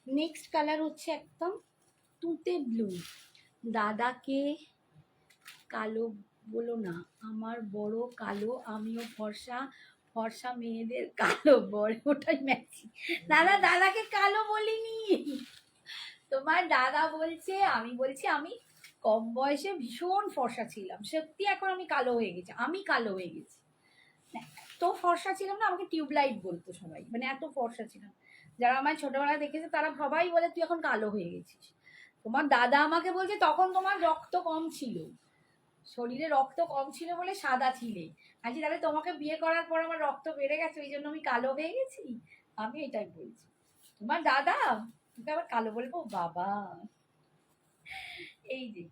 নেক্সট কালার হচ্ছে একদম তুতে ব্লু। দাদাকে কালো বলো না, আমার বড় কালো, আমিও ফর্সা, ফর্সা মেয়েদের কালো বড়, ওটাই ম্যাচিং। দাদা, দাদাকে কালো বলিনি, তোমার দাদা বলছে, আমি বলছি আমি কম বয়সে ভীষণ ফর্সা ছিলাম, সত্যি এখন আমি কালো হয়ে গেছি, আমি কালো হয়ে গেছি। এত ফর্সা ছিলাম না, আমাকে টিউবলাইট বলতো সবাই, মানে এত ফর্সা ছিলাম। যারা আমার ছোটবেলায় দেখেছে তারা সবাই বলে তুই এখন কালো হয়ে গেছিস। তোমার দাদা আমাকে বলছে তখন তোমার রক্ত কম ছিল, শরীরে রক্ত কম ছিল বলে সাদা ছিলে। আজকে তাহলে তোমাকে বিয়ে করার পর আমার রক্ত বেড়ে গেছে, ওই জন্য আমি কালো হয়ে গেছি। আমি এটাই বলছি, তোমার দাদা তোকে আবার কালো বলবো বাবা। এই যে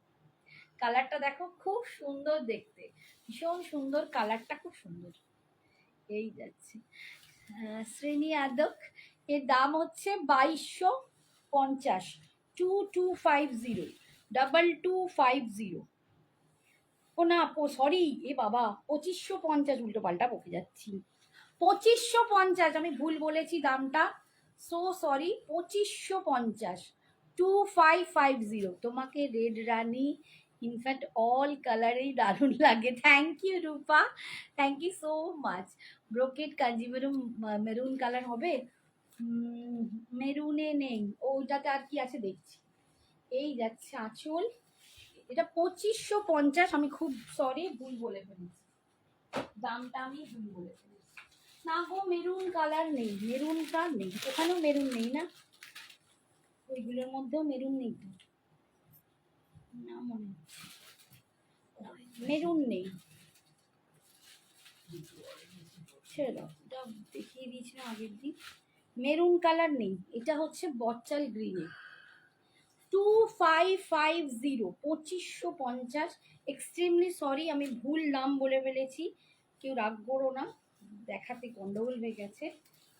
কালারটা দেখো, খুব সুন্দর দেখতে, ভীষণ সুন্দর কালারটা, খুব সুন্দর। এই যাচ্ছে শ্রেণী আদক, এর দাম হচ্ছে 2250, 2250, 2250। ও না, সরি, এ বাবা 2550, উল্টো পাল্টা বকে যাচ্ছি, 2550, আমি ভুল বলেছি দামটা, সো সরি, 2550, 2550। তোমাকে রেড রানী, ইনফ্যাক্ট অল কালারেই দারুণ লাগে। Thank you Rupa, thank you so much. Brocade Kanjivaram maroon colour হবে, মেরুনে নেই, ওইটাতে আর কি আছে দেখছি। এই যাচ্ছে আঁচল, এটা 2550, আমি খুব সরি ভুল বলে ফেলেছি, দামটা আমি ভুল বলে ফেলেছি। না গো, মেরুন কালার নেই, মেরুনটা নেই, ওখানেও মেরুন নেই না, ওইগুলোর মধ্যেও মেরুন নেই তো, না মনে হচ্ছে মেরুন নেই। ছেড়ে দাও, এটা দেখিয়ে দিয়েছিলাম আগের দিন, মেরুন কালার নেই, এটা হচ্ছে বটল গ্রিনে। 2550, 2550। এক্সট্রিমলি সরি, আমি ভুল নাম বলে ফেলেছি, কেউ রাগ করো না, দেখাতে গন্ডগোল হয়ে গেছে।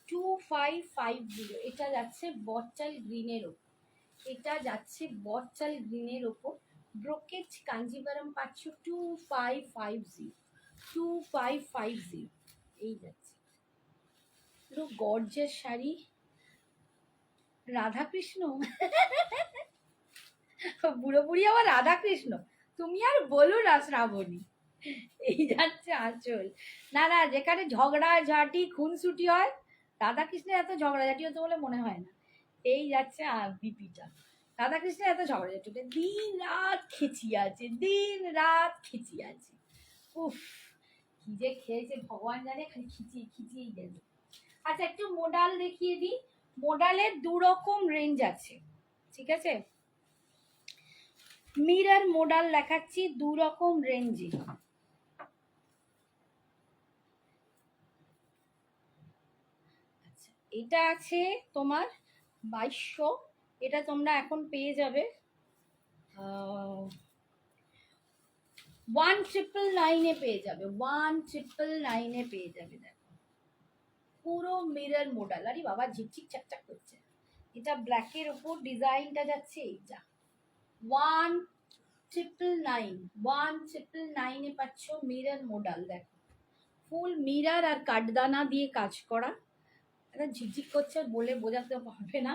2550, এটা যাচ্ছে বটল গ্রিনের ওপর, এটা যাচ্ছে বটল গ্রিনের ওপর, ব্রোকেট কাঞ্জিভারম পাচ্ছ 2550, 2550। এই যাচ্ছে পুরো গর্জের শাড়ি, রাধাকৃষ্ণ, বুড়ো বুড়ি আবার রাধাকৃষ্ণ, তুমি আর বলো না শ্রাবণী। এই যাচ্ছে আঁচল, না না, যেখানে ঝগড়া ঝাঁটি খুনসুটি হয়, রাধাকৃষ্ণের এত ঝগড়াঝাটি হতো বলে মনে হয় না। এই যাচ্ছে বিপিটা, রাধাকৃষ্ণের এত ঝগড়াঝাটি হতো, দিন রাত খেচিয়ে আছে, দিন রাত খেচিয়ে আছে, উফ কি যে খেয়েছে ভগবান জানে, খালি খিচিয়ে খিচিয়েই গেল। আচ্ছা, একটু মোডাল দেখিয়ে দিই। মোডালের দু রকম রেঞ্জ আছে, ঠিক আছে, মিরর মোডাল দেখাচ্ছি দু রকম রেঞ্জে। এটা আছে তোমার 2200, এটা তোমরা এখন পেয়ে যাবে 1999 পেয়ে যাবে, 1999 পেয়ে যাবে। দেখো পুরো মিরর মডেল, আরে বাবা ঝিকঝিক চাকচাক করছে। এটা ব্ল্যাকের উপর ডিজাইনটা যাচ্ছে এইটা 1999 পাচ্ছ মিরর মডেল। দেখো ফুল মিরর আর কাঠদানা দিয়ে কাজ করা, এটা ঝিকঝিক করছে বলে বোঝাতে পারবে না।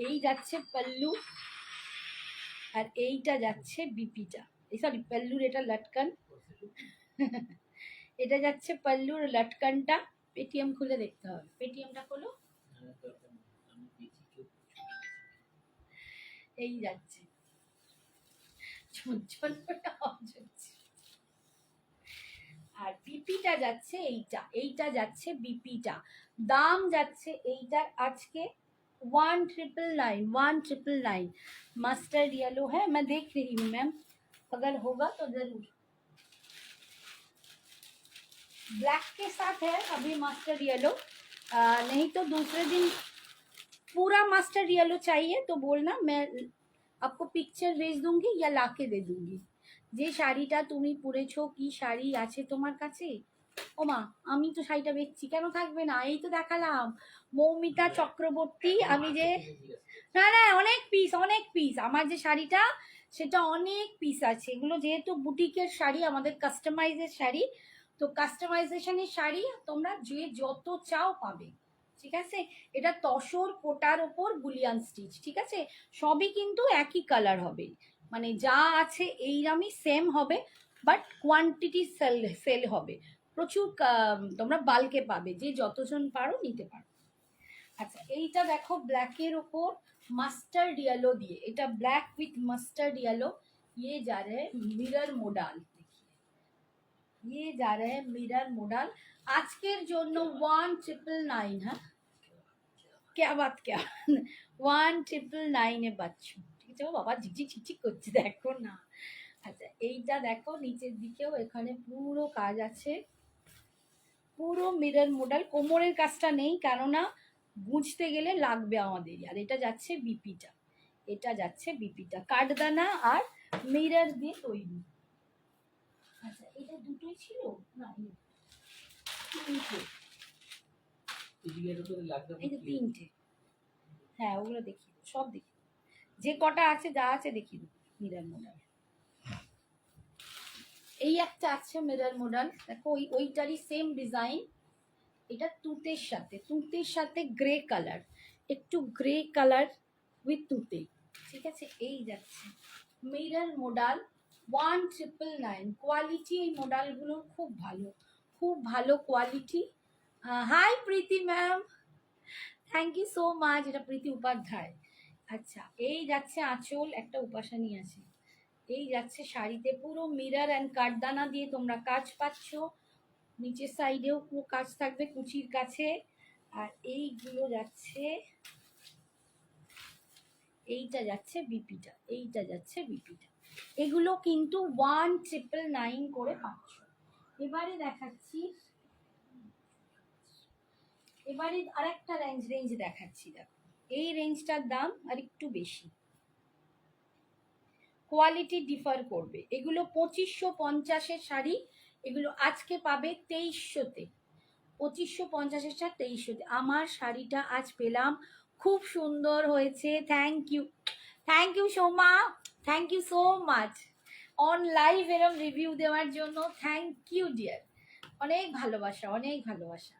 এই যাচ্ছে পাল্লু আর এইটা যাচ্ছে বিপিটা, সরি পাল্লুর এটা লটকান এটা যাচ্ছে পাল্লুর লটকানটা। পেটিএম খুলে দেখতে হবে, পেটিএমটা খোলো। এই যাচ্ছে ঝনঝন করে আওয়াজ হচ্ছে। আর বিপিটা যাচ্ছে এইটা, এইটা যাচ্ছে বিপিটা। দাম যাচ্ছে এইটার আজকে 1999 मस्टर्ड येलो है, मैं देख रही हूँ मैम, अगर होगा तो जरूर। ब्लैक के साथ है अभी मस्टर्ड येलो, नहीं तो दूसरे दिन पूरा मस्टर्ड येलो चाहिए तो बोलना, मैं आपको पिक्चर भेज दूंगी या लाके दे दूंगी। যে শাড়িটা তুমি পরেছো, কি শাড়ি আছে তোমার কাছে? ও মা, আমি তো শাড়িটা বেচছি, কেন থাকবে না? এই তো দেখালাম মৌমিতা চক্রবর্তী। আমি যে না না অনেক পিস, অনেক পিস আমার যে শাড়িটা সেটা অনেক পিস আছে। এগুলো যেহেতু বুটিকের শাড়ি, আমাদের কাস্টমাইজের শাড়ি, তো কাস্টমাইজেশনের শাড়ি তোমরা যে যত চাও পাবে, ঠিক আছে? এটা তসর কোটার ওপর বুলিয়ান স্টিচ, ঠিক আছে? সবই কিন্তু একই কালার হবে, মানে যা আছে এইরকমই সেম হবে, বাট কোয়ান্টিটি সেল হবে প্রচুর। তোমরা বাল্কে পাবে, যে যতজন পারো নিতে পারো। আচ্ছা এইটা দেখো ব্ল্যাকের ওপর মাস্টার্ড ইয়েলো দিয়ে, এটা ব্ল্যাক উইথ মাস্টার্ড ইয়েলো, ये जा रहे हैं मिरर मोडाल, ये जा रहे हैं मिरर मोडाल আজকের জন্য 1999। হ্যাঁ क्या बात क्या 1999 এ পাচ্ছ, ঠিক আছে? ও বাবা ঝিকঝিক ঝিকঝিক করছে দেখো না। আচ্ছা এইটা দেখো নিচের দিকেও এখানে পুরো কাজ আছে, পুরো মিরর মডেল। কোমরের কাজটা নেই, কেননা গুঁজতে গেলে লাগবে আমাদের। আর এটা যাচ্ছে বিপিটা, এটা যাচ্ছে বিপিটা কাঠদানা আর মিরর দিয়ে তৈরি। আচ্ছা এটা দুটোই ছিল না, তিনটে, এই যে তিনটে। হ্যাঁ ওগুলো দেখিয়ে দেবো, সব দেখিয়ে দেবো, যে কটা আছে যা আছে দেখিয়ে দেবো। মিরর মডেল এই একটা আছে মিরর মডেল, দেখো ওইটারই সেম ডিজাইন। এটা তুঁতের সাথে, তুঁতের সাথে গ্রে কালার, একটু গ্রে কালার উইথ তুঁতে, ঠিক আছে? এই যাচ্ছে মিরর মডেল 1999 কোয়ালিটি। এই মডেলগুলো খুব ভালো, খুব ভালো quality. Hi Preeti ma'am, thank you so much. এটা প্রীতি উপাধ্যায়। আচ্ছা এই যাচ্ছে আঁচল, একটা উপাসানী আছে। এই যাচ্ছে শাড়িতে পুরো মিরর অ্যান্ড কাঠদানা দিয়ে তোমরা কাজ পাচ্ছ, নিচের সাইডেও পুরো কাজ থাকবে কুচির কাছে। আর এইগুলো যাচ্ছে, এইটা যাচ্ছে বিপিটা, এইটা যাচ্ছে বিপিটা। এগুলো কিন্তু 1999 করে পাচ্ছ। এবারে দেখাচ্ছি, এবারে আরেকটা রেঞ্জ দেখাচ্ছি। দেখো এই রেঞ্জটার দাম আর একটু বেশি, কোয়ালিটি ডিফার করবে। এগুলো 2550-এর শাড়ি, এগুলো আজকে পাবে 2300-তে। 2550-এর শাড়ি 2300-তে। আমার শাড়িটা আজ পেলাম, খুব সুন্দর হয়েছে। Thank you Soma, thank you so much on live এরম রিভিউ দেওয়ার জন্য। থ্যাংক ইউ ডিয়ার, অনেক ভালোবাসা, অনেক ভালোবাসা।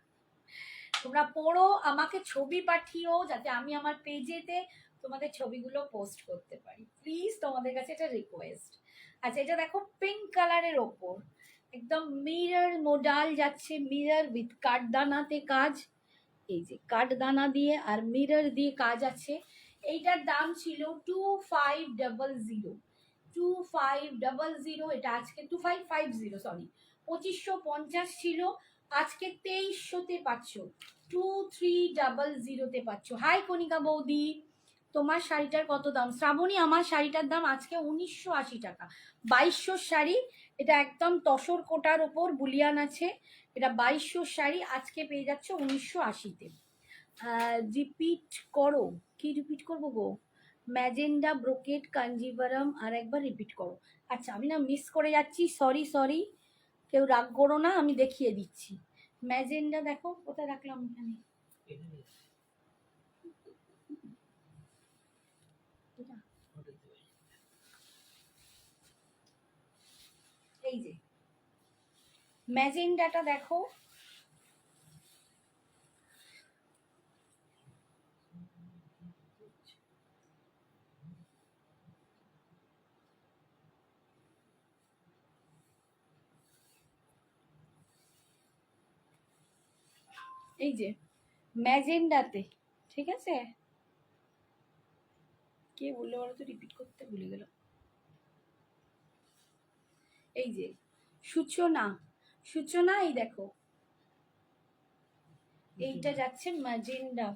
তোমরা পড়ো, আমাকে ছবি পাঠিও যাতে আমি আমার পেজেতে তোমাদের ছবিগুলো পোস্ট করতে পারি, প্লিজ তোমাদের কাছে এটা রিকোয়েস্ট। আচ্ছা এটা দেখো পিঙ্ক কালারের ওপর একদম মিরর মডেল যাচ্ছে, মিরর উইথ কাঠদানাতে কাজ, এই যে কাঠদানা দিয়ে আর মিরর দিয়ে কাজ আছে। এইটার দাম ছিল 2500, 2500। এটা আজকে 2550, সরি 2550 ছিল, আজকে 2300-তে পাচ্ছ, 2300-তে পাচ্ছ। হাই কণিকা বৌদি, তোমার শাড়িটার কত দাম? শ্রাবণী আমার শাড়িটার দাম আজকে 1980 টাকা। 2200 শাড়ি, এটা একদম তসর কোটার ওপর বুলিয়ান আছে, এটা 2200 শাড়ি আজকে পেয়ে যাচ্ছে 1980-তে। রিপিট করো। কি রিপিট করবো গো? ম্যাজেন্ডা, ব্রোকেট, কাঞ্জিভারাম, আর একবার রিপিট করো। আচ্ছা আমি না মিস করে যাচ্ছি, সরি সরি, কেউ রাগ করো না, আমি দেখিয়ে দিচ্ছি। ম্যাজেন্ডা দেখো কোথায় রাখলাম, এখানে। এই যে ম্যাজেন্ডাটা দেখো, এই যে ম্যাজেন্ডাতে, ঠিক আছে। কে বললো বলো তো, রিপিট করতে ভুলে গেল। এই যে সূচনা, সূচনা, এই দেখো এইটা যাচ্ছে ম্যাজেন্ডা,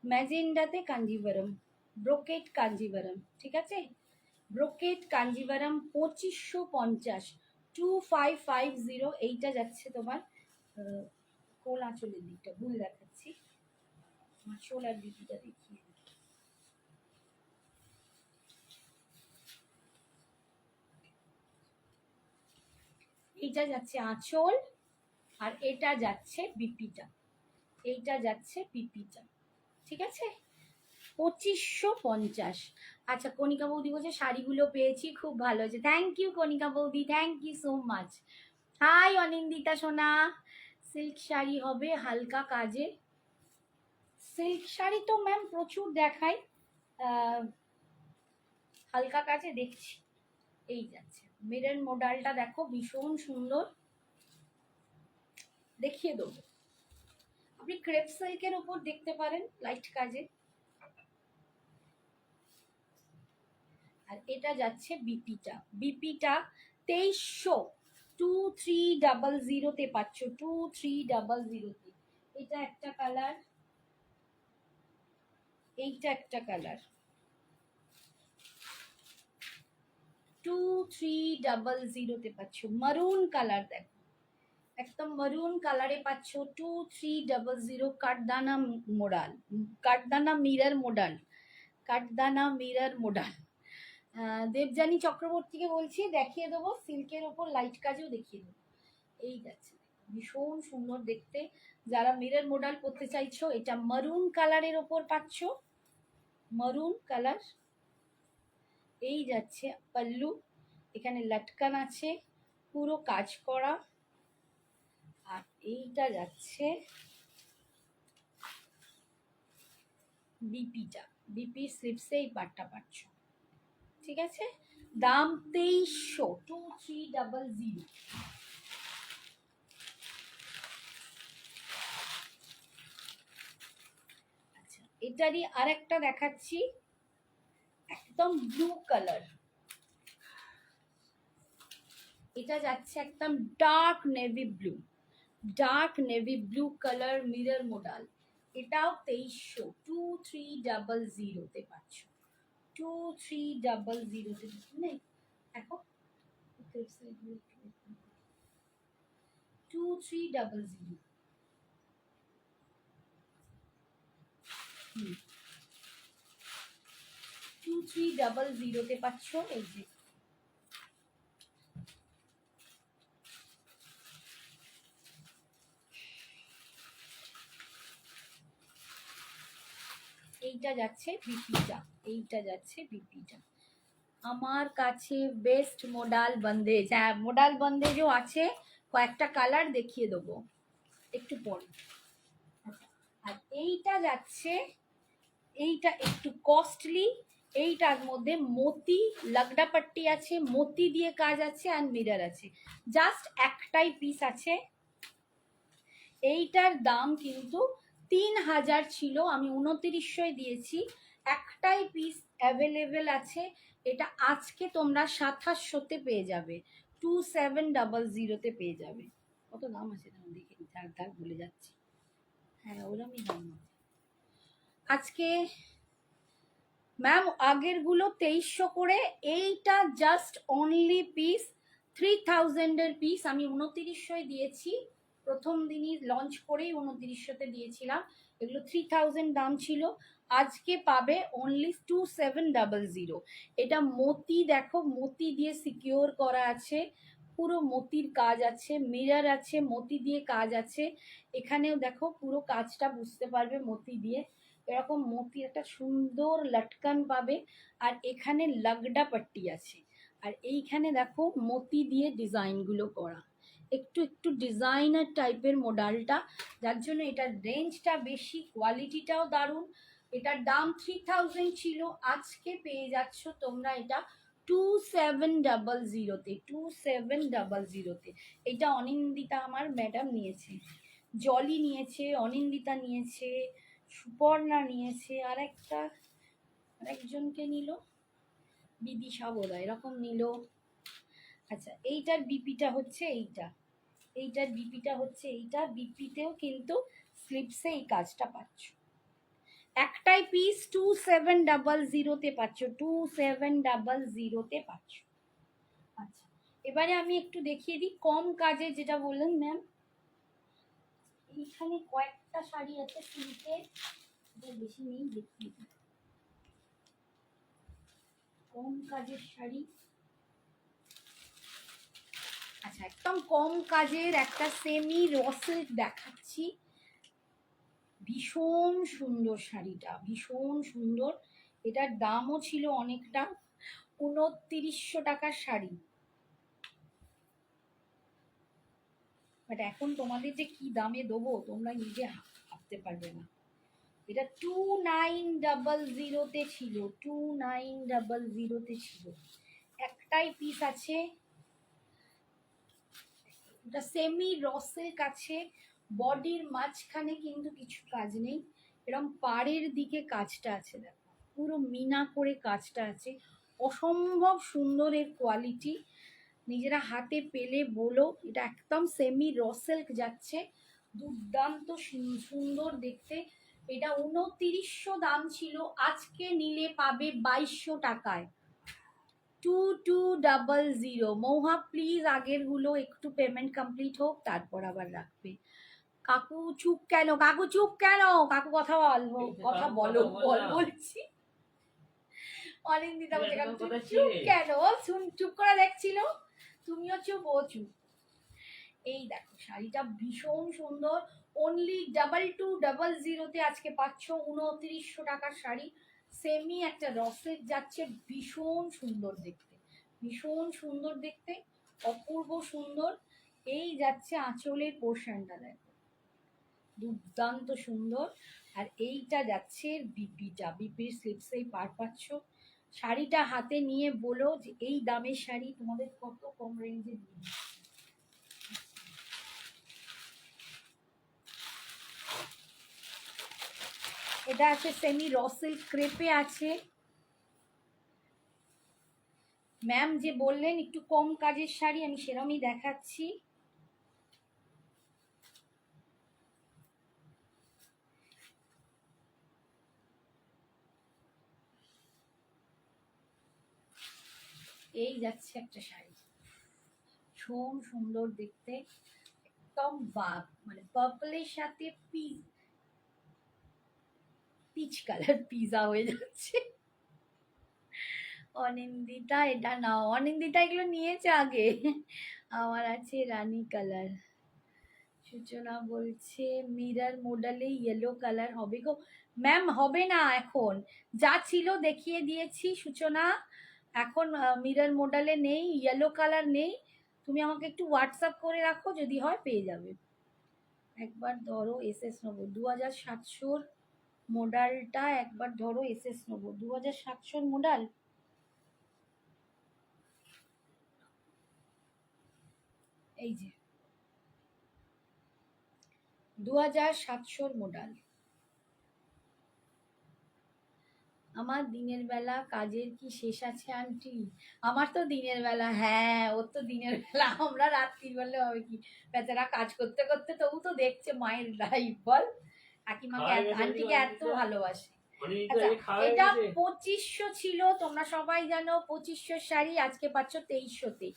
ম্যাজেন্ডাতে কাঞ্জিভারাম, ব্রোকেট কাঞ্জিভারাম, ঠিক আছে। ব্রোকেট কাঞ্জিভারাম 2550, 2550, এইটা যাচ্ছে তোমার কোল আঁচলের দিকটা ভুল দেখাচ্ছি, আঁচল আর দিকটা দেখিয়ে দিই। এইটা যাচ্ছে আঁচল, আর এটা যাচ্ছে বিপিটা, এইটা যাচ্ছে বিপিটা, ঠিক আছে। 2550। আচ্ছা কণিকা বৌদি বলছে শাড়িগুলো পেয়েছি, খুব ভালো হয়েছে, থ্যাংক ইউ কণিকা বৌদি, thank you so much. Hi Anindita সোনা, সিল্ক শাড়ি হবে হালকা কাজে। সিল্ক শাড়ি তো ম্যাম প্রচুর দেখাই, হালকা কাজে দেখছি। এই যাচ্ছে মিরর মডেলটা দেখো, ভীষণ সুন্দর, দেখিয়ে দেবো। আপনি ক্রেপ সিল্কের উপর দেখতে পারেন লাইট কাজে। আর এটা যাচ্ছে বিপিটা, বিপিটা 2300, 2300 পাচ্ছ, 2300। এটা একটা কালার, এইটা একটা কালার, 2300 পাচ্ছ। মারুন কালার দেখো, একদম মারুন কালারে পাচ্ছ 2300। কাঠদানা মোডাল, কাঠদানা মিরর মোডাল, কাঠদানা মিরর মোডাল। দেবযানী চক্রবর্তীকে বলছি দেখিয়ে দেবো, সিল্কের ওপর লাইট কাজেও দেখিয়ে দেবো। এই যাচ্ছে ভীষণ সুন্দর দেখতে, যারা মিরর মডেল করতে চাইছো, এটা মারুন কালারের ওপর পাচ্ছ, মারুন কালার। এই যাচ্ছে পাল্লু, এখানে লটকান আছে, পুরো কাজ করা। আর এইটা যাচ্ছে বিপিটা, বিপি স্লিপসে এই পাটটা পাচ্ছ, ঠিক আছে। দাম 2300, 2300। আচ্ছা এটারই আরেকটা দেখাচ্ছি, একদম ব্লু কালার, এটা যাচ্ছে একদম dark navy blue, dark navy blue colour mirror model, এটাও 2300, 2300 পাচ্ছ, 2300 নেই দেখো, 2300। 2300 পাচ্ছ। এই যে এইটা যাচ্ছে বিপিটা, এইটা যাচ্ছে বিপিটা। আমার কাছে বেস্ট মোডাল বন্দেজ, হ্যাঁ মোডাল বন্দেজও আছে, কয়েকটা কালার দেখিয়ে দেবো একটু পরে। আর এইটা যাচ্ছে, এইটা একটু কস্টলি, এইটার মধ্যে মতি লাগডা পাট্টি আছে, মতি দিয়ে কাজ আছে, আর মিরর আছে, জাস্ট একটাই পিস আছে। এইটার দাম কিন্তু 3000 ছিল, আমি 2900 দিয়েছি, একটাই পিস অ্যাভেলেবেল আছে। এটা আজকে তোমরা 2700-তে পেয়ে যাবে, 2700-তে পেয়ে যাবে। কত দাম আছে দেখে ধার ভুলে যাচ্ছি, হ্যাঁ ওরমই দাম আছে আজকে ম্যাম। আগের গুলো 2300 করে, এইটা জাস্ট অনলি পিস 3000-এর পিস, আমি 2900 দিয়েছি, প্রথম দিনই লঞ্চ করেই 2900-তে দিয়েছিলাম। এগুলো 3000 দাম ছিল, আজকে পাবে অনলি 2700। এটা মতি, দেখো মতি দিয়ে সিকিউর করা আছে, পুরো মতির কাজ আছে, মিরর আছে, মতি দিয়ে কাজ আছে। এখানেও দেখো পুরো কাজটা বুঝতে পারবে মতি দিয়ে, এরকম মতি একটা সুন্দর লটকান পাবে। আর এখানে লাগডা পাট্টি আছে, আর এইখানে দেখো মতি দিয়ে ডিজাইনগুলো করা, একটু একটু ডিজাইনার টাইপের মডেলটা, যার জন্য এটার রেঞ্জটা বেশি, কোয়ালিটিটাও দারুণ। এটার দাম 3000 ছিল, আজকে পেয়ে যাচ্ছ তোমরা এটা 2700-তে, 2700-তে। এটা অনিন্দিতা আমার ম্যাডাম নিয়েছে, জলি নিয়েছে, অনিন্দিতা নিয়েছে, সুপর্ণা নিয়েছে, আরেকজনকে নিল বিদিশা বোধ হয়, এরকম নিল। আচ্ছা, এইটার বিপিটা হচ্ছে এইটা, এইটার বিপিটা হচ্ছে এইটা, বিপিতেও কিন্তু স্লিপসে এই কাজটা পাচ্ছ। একটাই পিস 2700-তে পাচ্ছ, 2700-তে পাচ্ছ। আচ্ছা, এবারে আমি একটু দেখিয়ে দিই কম কাজে, যেটা বললেন ম্যাম। এইখানে কয়েকটা শাড়ি আছে সিল্কের, বেশি নেই, দেখিয়ে দিই কম কাজের শাড়ি। আচ্ছা, একদম কম কাজের একটা সেমি র সিল্ক দেখাচ্ছি, ভীষণ সুন্দর শাড়িটা, ভীষণ সুন্দর। এটার দামও ছিল অনেকটা, 2900 টাকার শাড়ি। বাট এখন তোমাদের যে কি দামে দেবো তোমরা নিজে ভাবতে পারবে না। এটা 2900-তে ছিল, 2900-তে ছিল। একটাই পিস আছে, এটা সেমি র সিল্ক আছে, বডির মাঝখানে কিন্তু কিছু কাজ নেই, এরকম পাড়ের দিকে কাজটা আছে, দেখো পুরো মিনা করে কাজটা আছে, অসম্ভব সুন্দর এর কোয়ালিটি। নিজেরা হাতে পেলে বলো, এটা একদম সেমি র সিল্ক যাচ্ছে, দুর্দান্ত সুন্দর দেখতে। এটা 2900 দাম ছিল, আজকে নিলে পাবে 2200 টাকায়, 2200। মৌহা প্লিজ আগের গুলো একটু পেমেন্ট কমপ্লিট হোক, তারপর আবার রাখবে। কাকু চুপ কেন, কাকু চুপ কেন, কাকু কথা বলবো, কথা বলো, বলছি। অনিন্দিতা বলছে কাকু চুপ কেন, চুপ করে দেখছিল, তুমিও চুপ, ও চুপ। এই দেখো শাড়িটা ভীষণ সুন্দর, অনলি 2200-তে আজকে পাচ্ছ 2900 টাকার শাড়ি। সেমি একটা রসের যাচ্ছে, ভীষণ সুন্দর দেখতে, ভীষণ সুন্দর দেখতে, অপূর্ব সুন্দর। এই যাচ্ছে আঁচলের পোর্শনটা, দেখো দুর্দান্ত সুন্দর। আর এইটা যাচ্ছে বিপিটা, বিপির স্লিপসেই পার পাচ্ছ। শাড়িটা হাতে নিয়ে বলো যে এই দামের শাড়ি তোমাদের কত কম রেঞ্জে দিয়ে দিচ্ছে। এটা আছে সেমি র সিল্ক ক্রেপে আছে। ম্যাম যে বললেন একটু কম কাজের শাড়ি, আমি সেরকমই দেখাচ্ছি। এই যাচ্ছে একটা শাড়ি, ভীষণ সুন্দর দেখতে, একদম মানে পার্পলের সাথে পিচ কালার, পিজা হয়ে যাচ্ছে। অনিন্দিতা এটা নাও, অনিন্দিতা এগুলো নিয়েছে আগে, আমার আছে রানী কালার। সূচনা বলছে মিরর মডেলে ইয়েলো কালার হবে গো। ম্যাম হবে না, এখন যা ছিল দেখিয়ে দিয়েছি সূচনা, এখন মিরর মডেলে নেই, ইয়েলো কালার নেই। তুমি আমাকে একটু হোয়াটসঅ্যাপ করে রাখো, যদি হয় পেয়ে যাবে। একবার ধরো এসএস নেবো 2700 মডেলটা, একবার ধরো এসএস নেবো 2700 মডেল। এই যে 2700 মডেল। আমার দিনের বেলা কাজের কি শেষ আছে আন্টি? আমার তো দিনের বেলা, হ্যাঁ ওর তো দিনের বেলা, আমরা রাত্রির বেলা হবে কি, বেচারা কাজ করতে করতে তবু তো দেখছে মায়ের লাইফ, বল কাকিমাকে আন্টিকে এত ভালোবাসে। আচ্ছা, এটা 2500 ছিল, তোমরা সবাই জানো 2500 শাড়ি আজকে পাচ্ছ 2300-তে,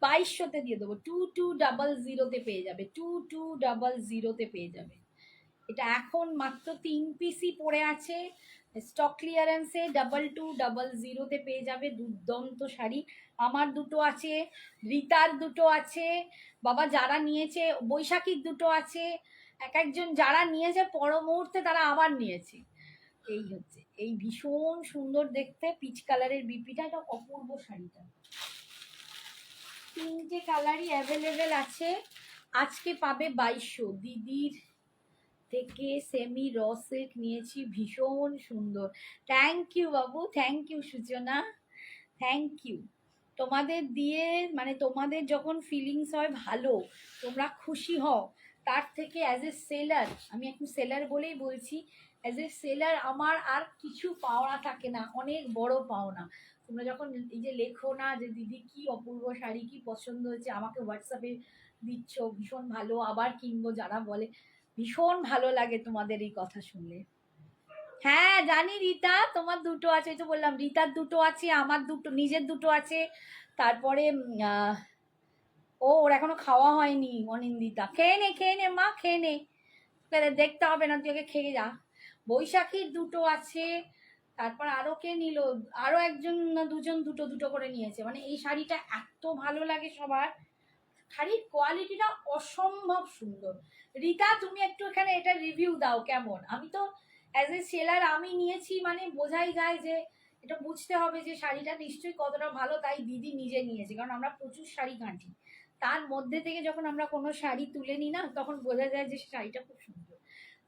2200-তে দিয়ে দেবো, 2200-তে পেয়ে যাবে, 2200-তে পেয়ে যাবে। এটা এখন মাত্র 3 পিসই পড়ে আছে, স্টক ক্লিয়ারেন্সে 2200 পেয়ে যাবে। দুর্দান্ত শাড়ি। আমার দুটো আছে, রিতার দুটো আছে, বাবা যারা নিয়েছে, বৈশাখীর দুটো আছে। এক একজন যারা নিয়েছে পর মুহূর্তে তারা আবার নিয়েছে। এই হচ্ছে, এই ভীষণ সুন্দর দেখতে পিচ কালারের বিপিটা, এটা অপূর্ব শাড়িটা। 3টে কালারই অ্যাভেলেবেল আছে। আজকে পাবে 2200। দিদির থেকে সেমি র সিল্ক নিয়েছি, ভীষণ সুন্দর। থ্যাংক ইউ বাবু, থ্যাংক ইউ সূচনা, থ্যাংক ইউ। তোমাদের দিয়ে মানে তোমাদের যখন ফিলিংস হয় ভালো, তোমরা খুশি হও, তার থেকে অ্যাজ এ সেলার, আমি এখন সেলার বলেই বলছি, অ্যাজ এ সেলার আমার আর কিছু পাওনা থাকে না, অনেক বড় পাওনা। তোমরা যখন এই যে লেখো না যে দিদি কি অপূর্ব শাড়ি, কি পছন্দ হয়েছে, আমাকে হোয়াটসঅ্যাপে দিচ্ছ, ভীষণ ভালো, আবার কিনবো যারা বলে, ভীষণ ভালো লাগে তোমাদের এই কথা শুনলে। হ্যাঁ জানি রিতা, তোমার দুটো আছে, তো বললাম রিতার দুটো আছে, আমার দুটো নিজের দুটো আছে। তারপরে ওর এখনো খাওয়া হয়নি অনিন্দিতা। খেয়ে নে মা, খেয়ে নে, দেখতে হবে না, তুই ওকে খেয়ে যা। বৈশাখীর দুটো আছে। তারপর আরো কে নিল, আরো একজন না দুজন দুটো দুটো করে নিয়েছে। মানে এই শাড়িটা এত ভালো লাগে সবার, শাড়ির কোয়ালিটিটা অসম্ভব সুন্দর। রিতা তুমি একটু এখানে এটা রিভিউ দাও কেমন। আমি তো অ্যাজ এ সেলার আমি নিয়েছি, মানে বোঝাই যায় যে এটা বুঝতে হবে যে শাড়িটা নিশ্চয়ই কতটা ভালো, তাই দিদি নিজে নিয়েছে, কারণ আমরা প্রচুর শাড়ি ঘাঁটি, তার মধ্যে থেকে যখন আমরা কোনো শাড়ি তুলে নিই না, তখন বোঝা যায় যে শাড়িটা খুব সুন্দর।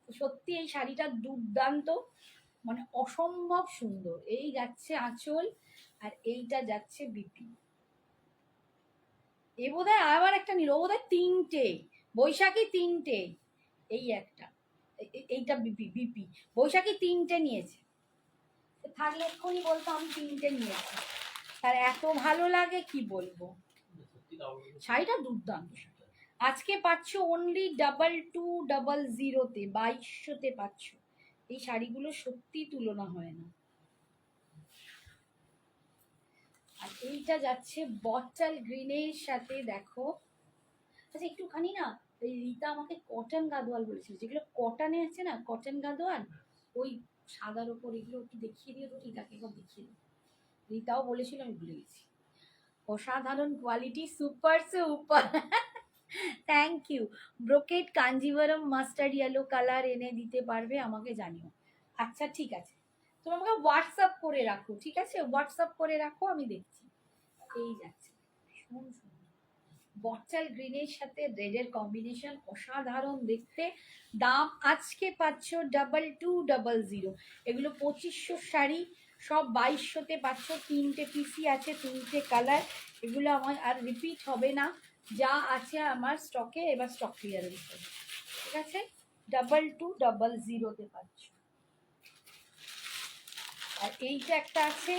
তো সত্যি এই শাড়িটা দুর্দান্ত, মানে অসম্ভব সুন্দর। এই যাচ্ছে আঁচল, আর এইটা যাচ্ছে বিপি। এ বোধহয় আবার একটা নিল, বোধহয় 3টে, বৈশাখী 3টে, এই একটা, এইটা বিপি, বিপি বৈশাখী 3টে নিয়েছে। থাকলে এক্ষুনি বলতাম 3টে নিয়েছে, তার এত ভালো লাগে কি বলবো। শাড়িটা দুর্দান্ত। আজকে পাচ্ছ অনলি 2200-তে, 2200-তে পাচ্ছ। এই শাড়িগুলো সত্যি তুলনা হয় না। আর এইটা যাচ্ছে বটল গ্রিনের সাথে, দেখো। আচ্ছা একটুখানি না, এই রিতা আমাকে কটন গাদোয়াল বলেছিল, যেগুলো কটনে আছে না, কটন গাদোয়াল, ওই সাদার ওপর, এগুলো একটু দেখিয়ে দিও তো, রিতাকে একবার দেখিয়ে দিও। রিতাও বলেছিল, আমি ভুলে গেছি। অসাধারণ quality, super super. Thank you. Brocade Kanjivaram mustard yellow colour এনে দিতে পারবে আমাকে, জানিও। আচ্ছা ঠিক আছে, তুমি আমাকে হোয়াটসঅ্যাপ করে রাখো, ঠিক আছে, হোয়াটসঅ্যাপ করে রাখো, আমি দেখছি। এই যাচ্ছে ভীষণ সুন্দর, বটল গ্রিনের সাথে রেডের কম্বিনেশন, অসাধারণ দেখতে। দাম আজকে পাচ্ছ 2200। এগুলো 2500 শাড়ি, সব 2200-তে পাচ্ছ। 3টে পিসি আছে, 3টে কালার। এগুলো আমার আর রিপিট হবে না, যা আছে আমার স্টকে, এবার স্টক ক্লিয়ারেন্স হবে, ঠিক আছে। 2200-তে পাচ্ছ। আর এইটা একটা আছে,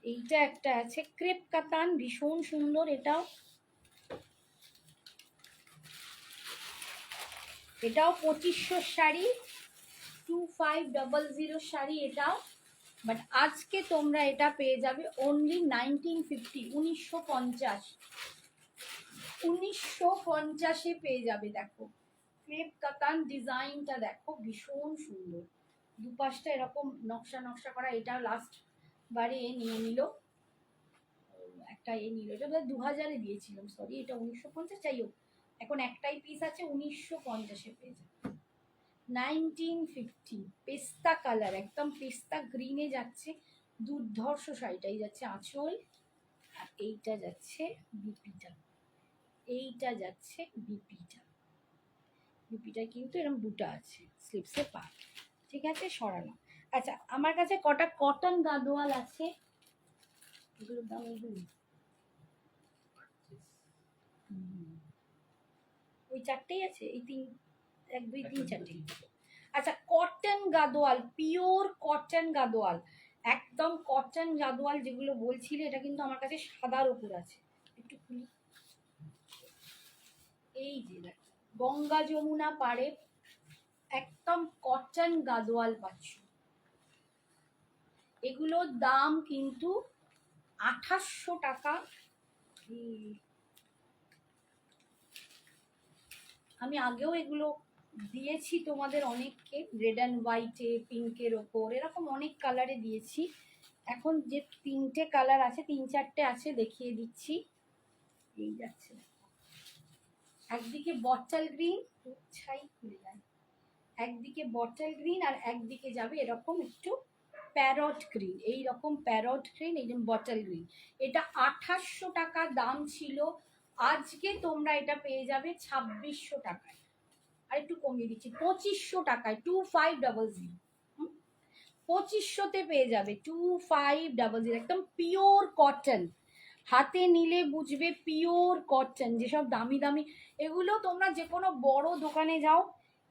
এইটা একটা আছে ক্রেপ কাতান, ভীষণ সুন্দর। এটাও 2500 শাড়ি, 2500 শাড়ি এটাও। বাট আজকে তোমরা এটা পেয়ে যাবে অনলি 1950, 1950, 1950-এ পেয়ে যাবে। দেখো ক্রেপ কাতান ডিজাইনটা দেখো, ভীষণ সুন্দর, দুপাশটা এরকম নকশা নকশা করা। এটা লাস্ট বারে নিয়ে নিল একটা, নিল, এটা 2000-এ দিয়েছিলাম, সরি, এটা 1950। যাই হোক, এখন একটাই পিস আছে, 1950-এ পেয়ে যাবে। 1950, পেস্তা কালার, একদম পেস্তা গ্রিনে যাচ্ছে, দুর্ধর্ষ শাড়িটাই যাচ্ছে আঁচল, আর এইটা যাচ্ছে বিপিটা, এইটা যাচ্ছে বিপিটা। বিপিটা কিন্তু এরকম বুটা আছে, স্লিপসে পা, ঠিক আছে, সরানো। আচ্ছা আমার কাছে কটা কটন গাদোয়াল আছে, এগুলোর দাম এগুলো, ওই চারটেই আছে, এই 1 2 3 4টে। আচ্ছা cotton Gadwal, pure cotton Gadwal, একদম কটন গাদোয়াল যেগুলো বলছিলে, এটা কিন্তু আমার কাছে সাদার উপর আছে, একটু খুলি। এই যে দেখো, গঙ্গা যমুনা পাড়ে একদম কটন গাদোয়াল পাচ্ছ। এগুলোর দাম কিন্তু 2800 টাকা, আমি আগেও এগুলো দিয়েছি তোমাদের অনেককে, রেড অ্যান্ড হোয়াইটে, পিঙ্কের ওপর, এরকম অনেক কালারে দিয়েছি। এখন যে 3টে কালার আছে, 3-4টে আছে, দেখিয়ে দিচ্ছি। এই যাচ্ছে, একদিকে বটল গ্রিন, ছাই খুলে যায়, একদিকে বটল গ্রিন আর একদিকে যাবে এরকম একটু প্যারট গ্রিন, এইরকম প্যারট গ্রিন, এই বটল গ্রিন। এটা 2800 টাকা দাম ছিল, আজকে তোমরা এটা পেয়ে যাবে 2600 টাকায়। আর একটু কমিয়ে দিচ্ছি, 2500 টাকায়, 2500, 2500-তে পেয়ে যাবে 2500, একদম পিওর কটন। হাতে নিলে বুঝবে পিওর কটন। যেসব দামি দামি এগুলো তোমরা যে কোনো বড় দোকানে যাও,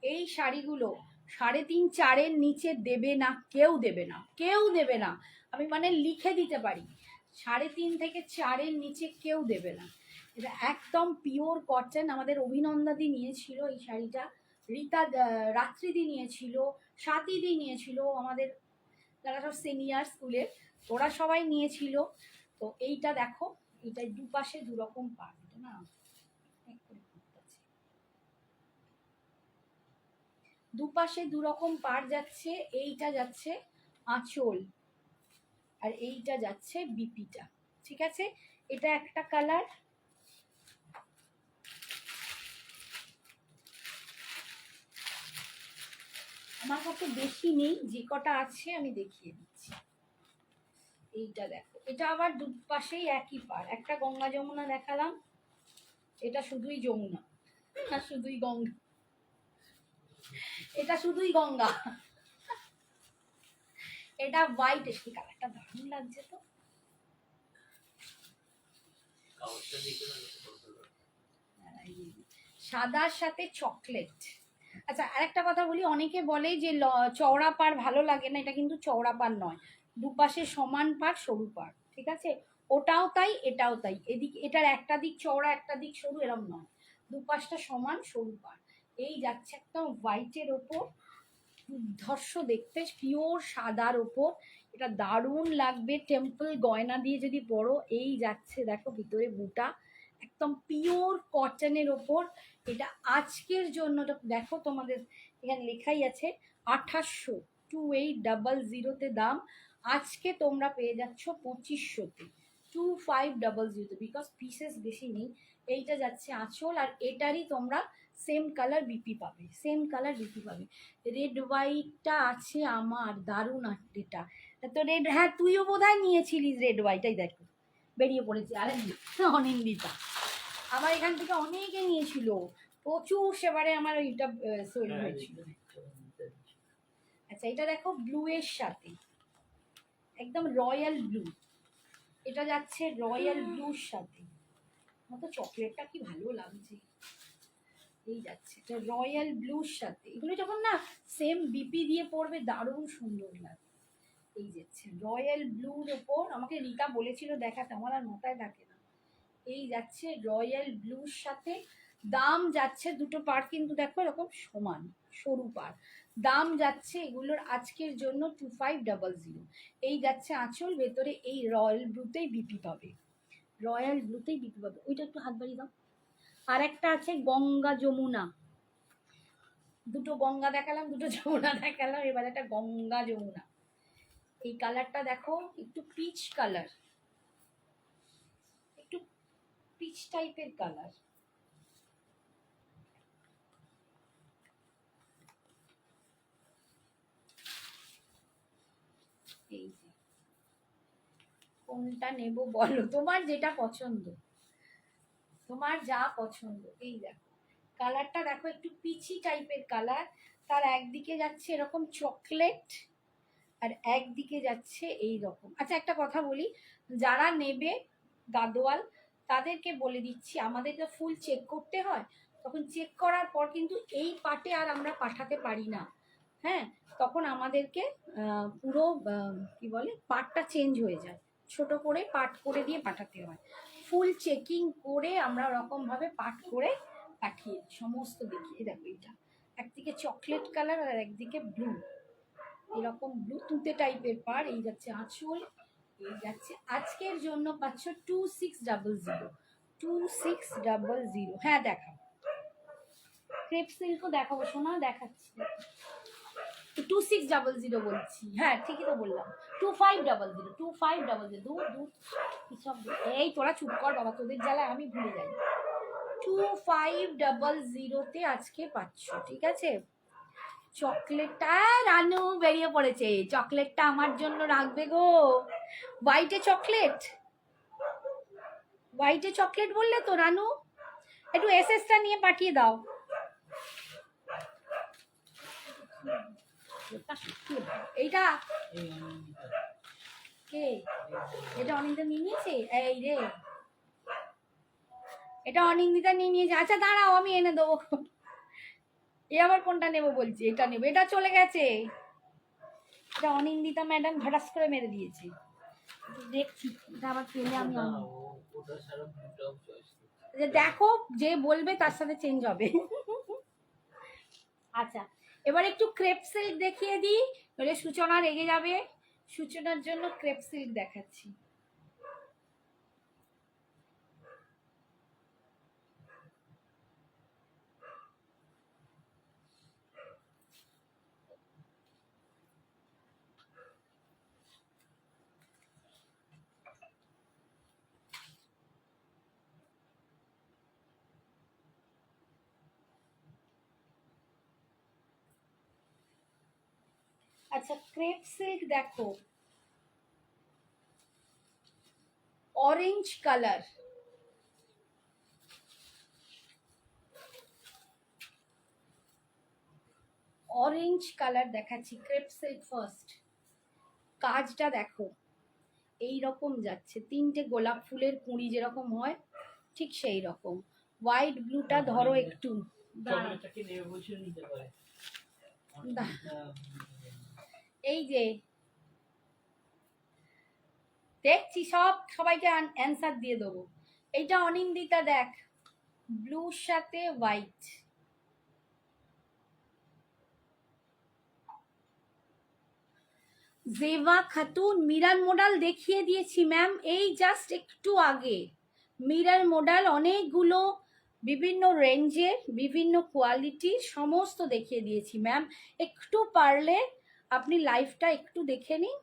এই শাড়িগুলো 3.5-4-এর নিচে দেবে না, কেউ দেবে না, কেউ দেবে না। আমি মানে লিখে দিতে পারি, 3.5 থেকে 4-এর নিচে কেউ দেবে না। এটা একদম পিওর কটন। আমাদের অভিনন্দাদি নিয়েছিল এই শাড়িটা, রীতা, রাত্রিদি নিয়েছিল, স্বাতীদি নিয়েছিল, আমাদের যারা সব সিনিয়র স্কুলের ওরা সবাই নিয়েছিল। তো এইটা দেখো, এইটা দুপাশে দুরকম পাড়, এটা না দুপাশে দুরকম পাড় যাচ্ছে। এইটা যাচ্ছে আঁচল আর এইটা যাচ্ছে বিপিটা, ঠিক আছে। এটা একটা কালার। আমার কাছে বেশি নেই, যে কটা আছে আমি দেখিয়ে দিচ্ছি। এইটা দেখো, এটা আবার দুপাশেই একই পাড়। একটা গঙ্গা যমুনা দেখালাম, এটা শুধুই যমুনা, আর শুধুই গঙ্গা, এটা শুধুই গঙ্গা। এটা হোয়াইট, এসে কালারটা দারুণ লাগছে তো। সাদার সাথে চকলেট। আচ্ছা, আরেকটা কথা বলি, অনেকে বলে যে চওড়া পাড় ভালো লাগে না, এটা কিন্তু চওড়া পাড় নয়, দুপাশে সমান পাড়, সরু পাড়, ঠিক আছে। ওটাও তাই, এটাও তাই। এদিকে এটার একটা দিক চওড়া একটা দিক সরু, এরকম নয়, দুপাশটা সমান সরু পাড়। এই যাচ্ছে একদম হোয়াইটের ওপর, দুর্ধর্ষ দেখতে, পিওর সাদার ওপর। এটা দারুণ লাগবে টেম্পল গয়না দিয়ে যদি পরো। এই যাচ্ছে দেখো ভিতরে বুটা, একদম পিওর কটনের ওপর। এটা আজকের জন্য দেখো, তোমাদের এখানে লেখাই আছে 2800, 2800-তে দাম। আজকে তোমরা পেয়ে যাচ্ছ 2500-তে, 2500, বিকজ পিসেস বেশি নেই। এইটা যাচ্ছে আঁচল, আর এটারই তোমরা সেম কালার বিপি পাবে, সেম কালার বিপি পাবে। রেড হোয়াইটটা আছে আমার, দারুণ এটা। তো রেড, হ্যাঁ তুইও বোধহয় নিয়েছিলিস রেড হোয়াইটাই, দেখো বেরিয়ে পড়েছে। আরে অনিন্দিতা, আমার এখান থেকে অনেকে নিয়েছিল, প্রচুর সেবারে আমার ওইটা সেল হয়েছিল। আচ্ছা, এটা দেখো ব্লু এর সাথে, একদম রয়্যাল ব্লু, এটা যাচ্ছে রয়্যাল ব্লুর সাথে। আমার তো চকলেটটা কি ভালো লাগছে। এই যাচ্ছে এটা রয়্যাল ব্লুর সাথে, এগুলো যখন না সেম বিপি দিয়ে পড়বে দারুণ সুন্দর লাগে। এই যাচ্ছে রয়্যাল ব্লুর ওপর, আমাকে রিতা বলেছিল দেখাতে, আমার আর মাথায় থাকে না। এই যাচ্ছে রয়্যাল ব্লুর সাথে। দাম যাচ্ছে, দুটো পাড় কিন্তু দেখো এরকম সমান সরু পাড়। দাম যাচ্ছে এগুলোর আজকের জন্য 2500। এই যাচ্ছে আঁচল, ভেতরে এই রয়্যাল ব্লুতেই বিপি পাবে, রয়্যাল ব্লুতেই বিপি পাবে। ওইটা একটু হাত বাড়িয়ে দাও। আর একটা আছে গঙ্গা যমুনা, দুটো গঙ্গা দেখালাম, দুটো যমুনা দেখালাম, এবার একটা গঙ্গা যমুনা। এই কালারটা দেখো, একটু পিচ কালার, একটু পিচ টাইপের কালার। এই যে কোনটা নেব বলো, তোমার যেটা পছন্দ, তোমার যা পছন্দ। এই দেখো কালারটা দেখো, একটু পিচি টাইপের কালার। তার একদিকে যাচ্ছে এরকম চকলেট, আর একদিকে যাচ্ছে এই রকম। আচ্ছা, একটা কথা বলি, যারা নেবে গাদোয়াল তাদেরকে বলে দিচ্ছি, আমাদেরকে ফুল চেক করতে হয়, তখন চেক করার পর কিন্তু এই পাটে আর আমরা পাঠাতে পারি না। হ্যাঁ, তখন আমাদেরকে পুরো কি বলে পাটটা চেঞ্জ হয়ে যায়, ছোট করে পাট করে দিয়ে পাঠাতে হয়। ফুল চেকিং করে আমরা ওরকমভাবে পাট করে পাঠিয়ে সমস্ত দেখিয়ে। দেখো এটা একদিকে চকলেট কালার আর একদিকে ব্লু, এরকম ব্লু তুতে টাইপের পাড়। এই যাচ্ছে আঁচল, এই যাচ্ছে। আজকের জন্য পাচ্ছ 2600, 2600। হ্যাঁ দেখাও, ক্রেপ সিল্কও দেখাবো শোনা, দেখাচ্ছি। 2600 বলছি, হ্যাঁ ঠিকই তো বললাম। 2500 দূর দূর কি সব। এই তোরা চুপ কর বাবা, তোদের জ্বালা আমি ভুলে যাই। 2500 আজকে পাচ্ছ, ঠিক আছে। চকলেটটা রানু বেরিয়ে পড়েছে, চকলেটটা আমার জন্য রাখবে গো। হোয়াইটে চকলেট, হোয়াইটে চকলেট বললে তো রানু, একটু এসএসটা নিয়ে পাঠিয়ে দাও। এইটা কে, এটা অনিন্দিতা নিয়ে নিয়েছে, এই রে এটা অনিন্দিতা নিয়ে নিয়েছে। আচ্ছা দাঁড়াও আমি এনে দেবো। এ আবার কোনটা নেবো বলছে, এটা নেবো, এটা চলে গেছে। এটা অনিন্দিতা ম্যাডাম ঘাটাস করে মেরে দিয়েছে, দেখছি এটা আবার পেলে আমি দেখো যে বলবে তার সাথে চেঞ্জ হবে। আচ্ছা এবার একটু ক্রেপ সিল্ক দেখিয়ে দিই, নইলে সূচনা রেগে যাবে। সূচনার জন্য ক্রেপ সিল্ক দেখাচ্ছি। আচ্ছা ক্রেপ সিল্ক দেখো, অরেঞ্জ কালার, অরেঞ্জ কালার দেখাচ্ছি। ক্রেপ সিল্ক ফার্স্ট, কাজটা দেখো এই রকম যাচ্ছে, তিনটে গোলাপ ফুলের কুঁড়ি যেরকম হয় ঠিক সেই রকম। হোয়াইট ব্লুটা ধরো একটু, এই যে দেখছি সব সবাইকে অ্যান্সার দিয়ে দেবো। এইটা অনিন্দিতা দেখ, ব্লুর সাথে white. Zeba Khatun mirror model দেখিয়ে দিয়েছি ম্যাম, এই জাস্ট একটু আগে। মিরার মডেল অনেকগুলো বিভিন্ন রেঞ্জের বিভিন্ন কোয়ালিটির সমস্ত দেখিয়ে দিয়েছি ম্যাম। একটু পারলে আপনি লাইভটা একটু দেখে নিন,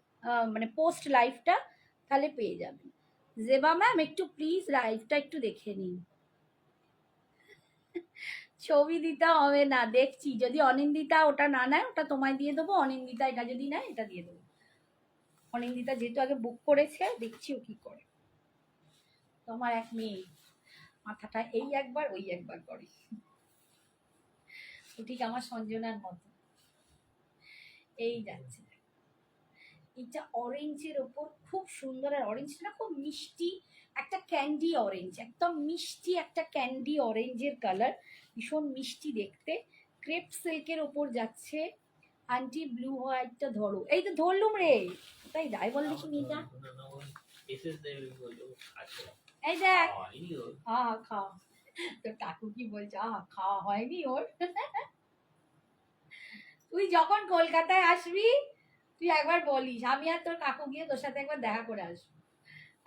মানে পোস্ট লাইভটা, তাহলে পেয়ে যাবেন। জেবা ম্যাম একটু প্লিজ লাইভটা একটু দেখে নিন। ছবি দিতে হবে না, দেখছি যদি অনিন্দিতা ওটা না নেয় ওটা তোমায় দিয়ে দেবো, অনিন্দিতা এটা যদি নেয় এটা দিয়ে দেবো। অনিন্দিতা যেহেতু আগে বুক করেছে, দেখছি ও কি করে। তোমার এক মেয়ে মাথাটা এই একবার ওই একবার করে, ও ঠিক আমার সঞ্জনার মতো। এই যাচ্ছে, এটা অরেঞ্জের ওপর খুব সুন্দর, আর অরেঞ্জটা খুব মিষ্টি একটা ক্যান্ডি অরেঞ্জ, একদম মিষ্টি একটা ক্যান্ডি অরেঞ্জের কালার, ভীষণ মিষ্টি দেখতে। ক্রেপ সিল্কের ওপর যাচ্ছে। আন্টি ব্লু হোয়াইটটা ধরো, এই তো ধরলুম রে, তাই যাই বল দেখি নিয়ে যা। এই দেখ, আহা খাওয়া, তোর কাকু কি বলছে, আহা খাওয়া হয়নি ওর। তুই যখন কলকাতায় আসবি তুই একবার বলিস, আমি আর তোর কাকু গিয়ে তোর সাথে একবার দেখা করে আসবো।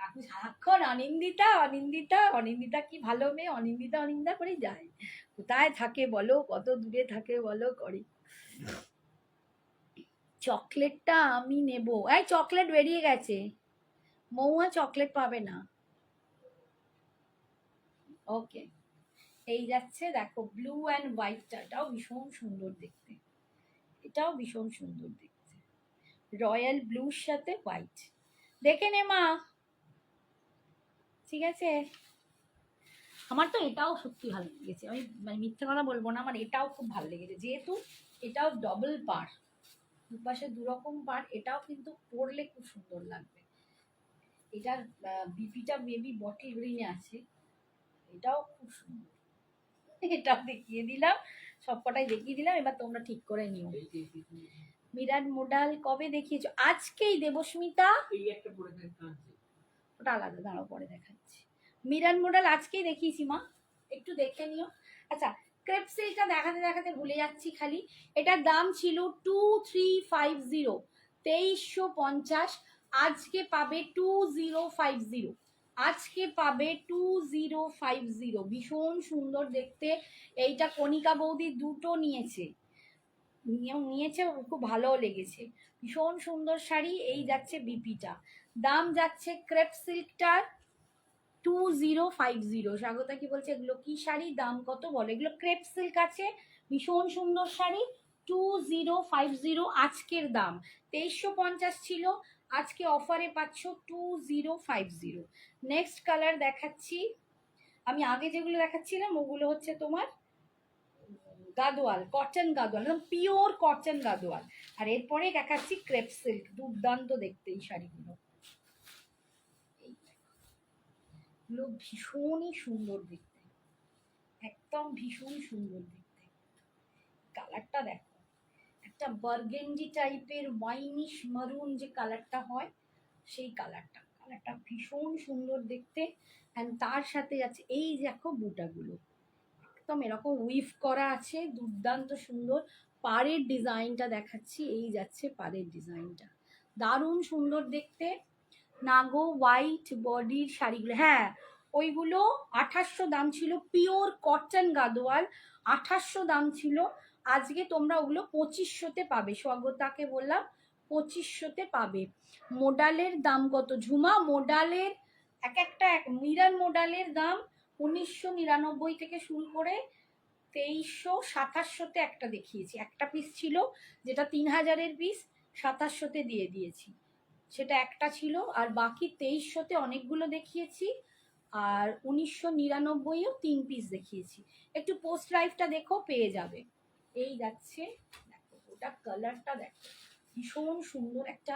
কাকু সারাক্ষণ অনিন্দিতা অনিন্দিতা অনিন্দিতা, কি ভালো মেয়ে, অনিন্দিতা অনিন্দিতা করে যায়। কোথায় থাকে বলো, কত দূরে থাকে বলো, করে। চকলেটটা আমি নেব, এই চকলেট বেরিয়ে গেছে, মৌয়া চকলেট পাবে না। ওকে এই যাচ্ছে দেখো ব্লু অ্যান্ড হোয়াইটটা, এটাও ভীষণ সুন্দর দেখতে, এটাও ভীষণ সুন্দর দেখতে, রয়্যাল ব্লুর সাথে হোয়াইট। দেখে নে মা, ঠিক আছে। আমার তো এটাও সত্যি ভালো লেগেছে, আমি মানে মিথ্যে কথা বলবো না, আমার এটাও খুব ভালো লেগেছে, যেহেতু এটাও ডবল পার, দুপাশে দুরকম পার, এটাও কিন্তু পরলে খুব সুন্দর লাগবে। এটার বিপিটা বেবি বটল গ্রিনে আছে, এটাও খুব সুন্দর। এটাও দেখিয়ে দিলাম, সবকটাই দেখিয়ে দিলাম, এবার তোমরা ঠিক করে নিও। মিরাট মডেল কবে দেখিয়েছো? আজকেই দেবস্মিতা, ওটা আলাদা, দাঁড়াও পরে দেখাচ্ছি। মিরাট মডেল আজকেই দেখিয়েছি মা, একটু দেখে নিও। আচ্ছা ক্রেপ সিল্কটা দেখাতে দেখাতে ভুলে যাচ্ছি খালি, এটার দাম ছিল 2350, 2350, আজকে পাবে 2050। আজকে পাবে 2050। ভীষণ সুন্দর দেখতে। এইটা কণিকা বৌদি দুটো নিয়েছে, নিয়েছে, খুব ভালোও লেগেছে। ভীষণ সুন্দর শাড়ি। এই যাচ্ছে বিপিটা। দাম যাচ্ছে ক্রেপ সিল্কটার 2050। স্বাগতা কি বলছে এগুলো কি শাড়ি, দাম কত বলো? এগুলো ক্রেপ সিল্ক আছে, ভীষণ সুন্দর শাড়ি। 2050 আজকের দাম। 2350 ছিল, আজকে অফারে পাচ্ছ 2050। নেক্সট কালার দেখাচ্ছি। আমি আগে যেগুলো দেখাচ্ছিলাম ওগুলো হচ্ছে তোমার গাদোয়াল, কটন গাদোয়াল, একদম পিওর কটন গাদোয়াল। আর এরপরে দেখাচ্ছি ক্রেপ সিল্ক। দুর্দান্ত দেখতে এই শাড়িগুলো, এগুলো ভীষণই সুন্দর দেখতে, একদম ভীষণ সুন্দর দেখতে। কালারটা দেখো, একটা বার্গেন্ডি টাইপের ওয়াইনিশ মারুন যে কালারটা হয়, সেই কালারটা, কালারটা ভীষণ সুন্দর দেখতে। অ্যান্ড তার সাথে আছে এই দেখো বুটাগুলো, একদম এরকম উইভ করা আছে, দুর্দান্ত সুন্দর। পাড়ের ডিজাইনটা দেখাচ্ছি, এই যাচ্ছে পাড়ের ডিজাইনটা, দারুণ সুন্দর দেখতে। নাগো হোয়াইট বডির শাড়িগুলো, হ্যাঁ ওইগুলো 2800 দাম ছিল, পিওর কটন গাদোয়াল, 2800 দাম ছিল। আজকে তোমরা ওগুলো 2500-তে পাবে। স্বগতাকে বললাম 2500-তে পাবে। মোডালের দাম কত ঝুমা? মোডালের একটা মিরার মোডালের দাম 1999 থেকে শুরু করে 2300-2700-তে একটা দেখিয়েছি, একটা পিস ছিল যেটা 3000-এর পিস, 2700-তে দিয়ে দিয়েছি, সেটা একটা ছিল। আর বাকি 2300-তে অনেকগুলো দেখিয়েছি, আর 1999-ও 3 পিস দেখিয়েছি। একটু পোস্ট লাইভটা দেখো, পেয়ে যাবে। এই যাচ্ছে, দেখো ওটা কালারটা দেখো, ভীষণ সুন্দর একটা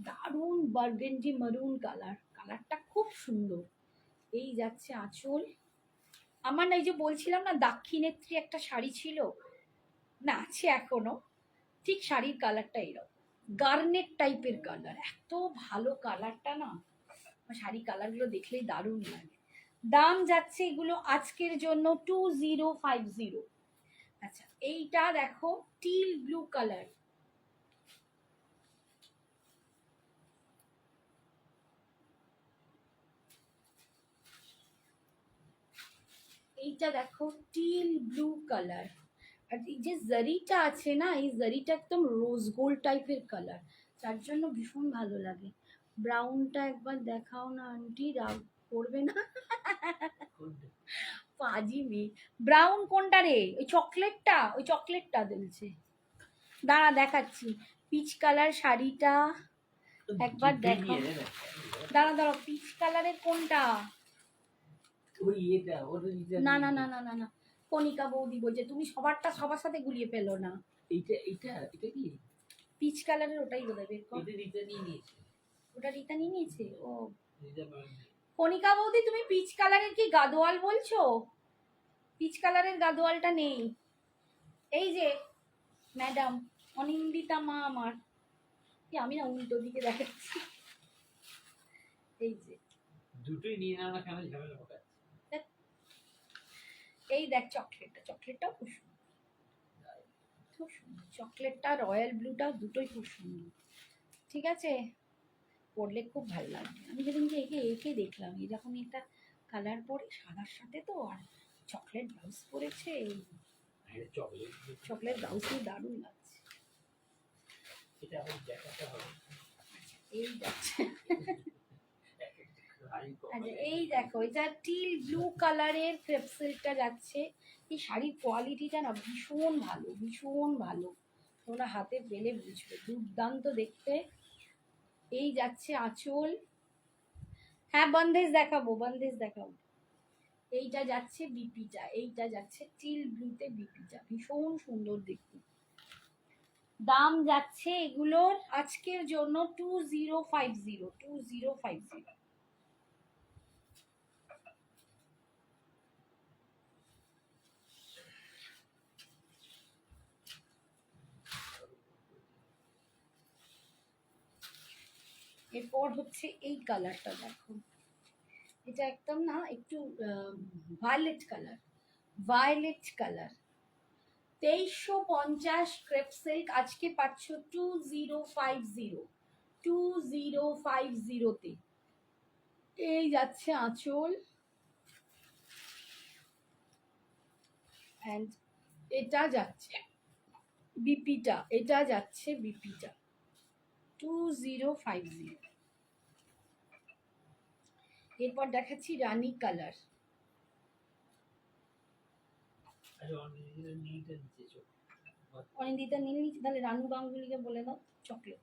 দারুণ বার্গেন্ডি মারুন কালার, কালারটা খুব সুন্দর। এই যাচ্ছে আঁচল। আমার না এই যে বলছিলাম না দাক্ষিণেত্রী একটা শাড়ি ছিল না, আছে এখনো, ঠিক শাড়ির কালারটা এরকম গার্নেট টাইপের কালার, এত ভালো কালারটা না, শাড়ি কালারগুলো দেখলেই দারুণ লাগে। দাম যাচ্ছে এগুলো আজকের জন্য 2050। আচ্ছা এইটা দেখো টিল ব্লু কালার, এইটা দেখো টিল ব্লু কালার। আর এই যে জারিটা আছে না, এই জারিটা একদম রোজ গোল্ড টাইপের কালার, যার জন্য ভীষণ ভালো লাগে। ব্রাউনটা একবার দেখাও না আন্টি, রাগ করবে না? পাজি মেয়ে। ব্রাউন কোনটা রে? ওই চকলেটটা, ওই চকলেটটা বলছে। দাঁড়া দেখাচ্ছি, পিচ কালার শাড়িটা একবার দেখো। দাঁড়া দাঁড়া, পিচ কালারের কোনটা? না না না না না না, কণিকা বৌদি বলছে তুমি সবারটা সবার সাথে গুলিয়ে ফেলো না। এইটা এইটা এটা কি পিচ কালারের? ওটাই বোধহয় বের কর। এটা রিতা নিয়ে নিয়েছে। ওটা রিতা নিয়ে নিয়েছে? ও রিতা পারেনি। কণিকা বৌদি তুমি পিচ কালারের কি গাদোয়াল বলছো? পিচ কালারের গাদোয়ালটা নেই। এই যে ম্যাডাম অনিন্দিতা মা আমার, কি আমি না উল্টো দিকে দেখাচ্ছি, এই যে দুটোই নিয়ে নাও না, কেন ঝামেলা হবে? এই দেখ চকলেটটা, চকলেটটাও খুব সুন্দর, খুব সুন্দর চকলেটটা, রয়্যাল ব্লুটা, দুটোই খুব সুন্দর। ঠিক আছে, পরলে খুব ভালো লাগবে। আমি যেদিনকে একে একে দেখলাম এরকমই একটা কালার পরে সাদার সাথে, তো আর চকলেট ব্লাউজ পরেছে, আরে চকলেট চকলেট ব্লাউজই দারুণ লাগছে। এটা আমি দেখাতে হবে। আচ্ছা এই যাচ্ছে, আচ্ছা এই দেখো এটা টিল ব্লু কালারের ক্রেপ সিল্কটা যাচ্ছে। এই শাড়ির কোয়ালিটিটা না ভীষণ ভালো, ভীষণ ভালো, তোমরা হাতে পেলে বুঝবে, দুর্দান্ত দেখতে। এই যাচ্ছে আঁচল, হ্যাঁ বন্ধেজ দেখাবো, বন্ধেজ দেখাবো। এইটা যাচ্ছে বিপিটা, এইটা যাচ্ছে টিল ব্লুতে বিপিটা, ভীষণ সুন্দর দেখতে। দাম যাচ্ছে এগুলোর আজকের জন্য 2050। এরপর হচ্ছে এই কালারটা দেখো, এটা একদম না একটু violet colour, violet colour, 2350 crepe silk, আজকে পাচ্ছ 2050, 2050-তে। এই যাচ্ছে আঁচল, অ্যান্ড এটা যাচ্ছে বিপিটা, এটা যাচ্ছে বিপিটা 2050। এরপর দেখাচ্ছি রানী কালার। আচ্ছা অনেক নিতে দিতে চোখ অনিন্দিতা নীল নিচে, তাহলে রানু গাঙ্গুলিকে বলে দাও চকলেট।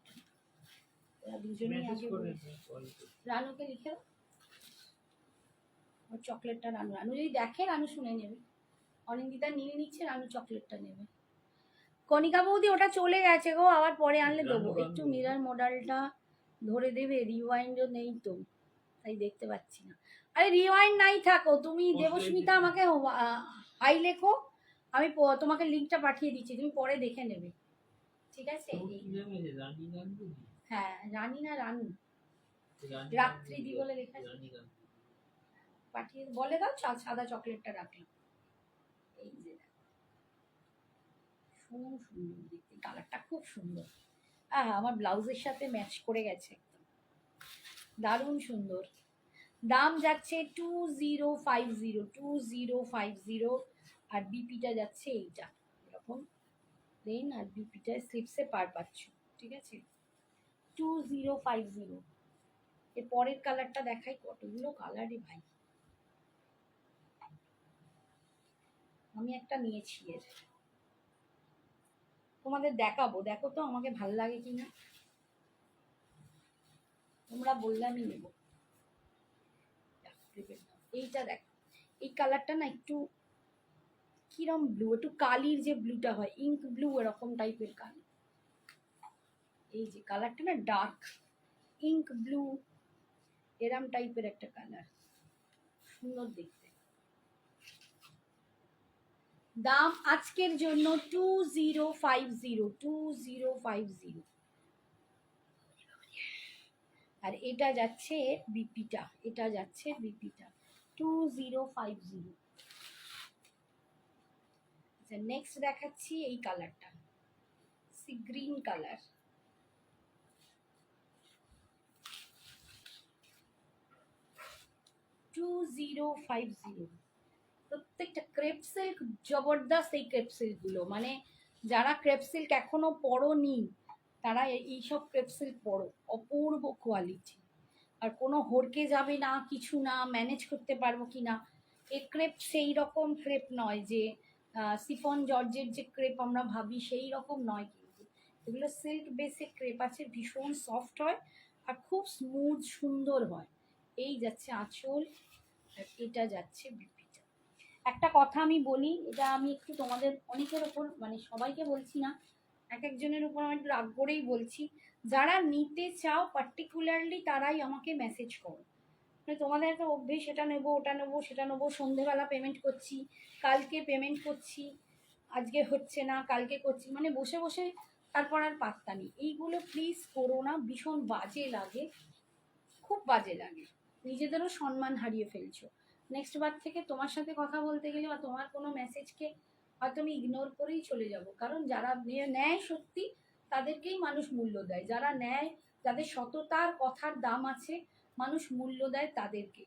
ওরা দুজনেই মেসেজ আগে করে বলেছে। রানুকে লিখে দাও ওর চকলেটটা। রানু, রানু যদি দেখে রানু শুনে নেবে। অনিন্দিতা নীল নিচ্ছে, রানু চকলেটটা নেবে। কণিকা বৌদি ওটা চলে গেছে গো, আবার পরে আনলে দেবো। রানু একটু গাঙ্গুলি। মিরর মডেলটা ধরে দেবে, রিওয়াইন্ডও নেই তো, তাই দেখতে পাচ্ছি না। আরে রিওয়াইন্ড নাই থাকো, তুমি দেবস্মিতা আমাকে হাই লেখো, আমি তোমাকে লিঙ্কটা পাঠিয়ে দিচ্ছি, তুমি পরে দেখে নেবে, ঠিক আছে? ওর কি নাম আছে? রানী গাঙ্গুলি? হ্যাঁ, রানী না রানু, রানী রাত্রি গাঙ্গুলি দি বলে লেখা আছে। রানী গাঙ্গুলি। পাঠিয়ে বলে দাও সাদা চকলেটটা রাখলাম। এই যে সুন্দর দেখতে, কালারটা খুব সুন্দর। আমার ব্লাউজের সাথে ম্যাচ করে গেছে একদম, দারুণ সুন্দর। দাম যাচ্ছে 2050 আর বিপিটা যাচ্ছে এইটা এরকম প্লেন, আর বিপিটা স্লিপসে পার পাচ্ছ, ঠিক আছে? 2050। এর পরের কালারটা দেখাই, কতগুলো কালারই ভাই। আমি একটা নিয়েছি এর, তোমাদের দেখাবো, দেখো তো আমাকে ভাল লাগে কিনা, তোমরা বললে আমি নেবো। এইটা দেখো, এই কালারটা না একটু কিরম ব্লু, একটু কালির যে ব্লুটা হয়, ইঙ্ক ব্লু, এরকম টাইপের কালার। এই যে কালারটা না ডার্ক ইঙ্ক ব্লু, এরম টাইপের একটা কালার, সুন্দর দেখতে। দাম আজকের জন্য 2050। আর এটা যাচ্ছে বিপিটা, এটা যাচ্ছে বিপিটা 2050। আচ্ছা নেক্সট দেখাচ্ছি এই কালারটা, সি গ্রিন কালার। প্রত্যেকটা ক্রেপ সিল্ক জবরদস্ত। এই ক্রেপ সিল্ক গুলো মানে যারা ক্রেপ সিল্ক এখনো পরোনি তারা এইসব ক্রেপ সিল্ক পরো, অপূর্ব কোয়ালিটি। আর কোনো হড়কে যাবে না, কিছু না, ম্যানেজ করতে পারবো কি না। এই ক্রেপ সেই রকম ক্রেপ নয় যে সিফন জর্জের যে ক্রেপ আমরা ভাবি সেই রকম নয়, কিন্তু এগুলো সিল্ক বেসিক ক্রেপ আছে, ভীষণ সফট হয় আর খুব স্মুথ সুন্দর হয়। এই যাচ্ছে আঁচল, আর এটা যাচ্ছে বিপিটা। একটা কথা আমি বলি, এটা আমি একটু তোমাদের অনেকের ওপর, মানে সবাইকে বলছি না, এক একজনের উপর আমি একটু রাগ করেই বলছি, যারা নিতে চাও পার্টিকুলারলি তারাই আমাকে মেসেজ করো। মানে তোমাদের একটা অভ্যেস, এটা নেবো ওটা নেবো সেটা নেবো, সন্ধেবেলা পেমেন্ট করছি, কালকে পেমেন্ট করছি, আজকে হচ্ছে না কালকে করছি, মানে বসে বসে তারপর আর পাত্তা নেই। এইগুলো প্লিজ করো না, ভীষণ বাজে লাগে, খুব বাজে লাগে, নিজেদেরও সম্মান হারিয়ে ফেলছো। নেক্সট বার থেকে তোমার সাথে কথা বলতে গেলে বা তোমার কোনো মেসেজকে হয়তো আমি ইগনোর করেই চলে যাব, কারণ যারা নেয় সত্যি তাদেরকেই মানুষ মূল্য দেয়, যারা নেয়, যাদের সততার কথার দাম আছে, মানুষ মূল্য দেয় তাদেরকে।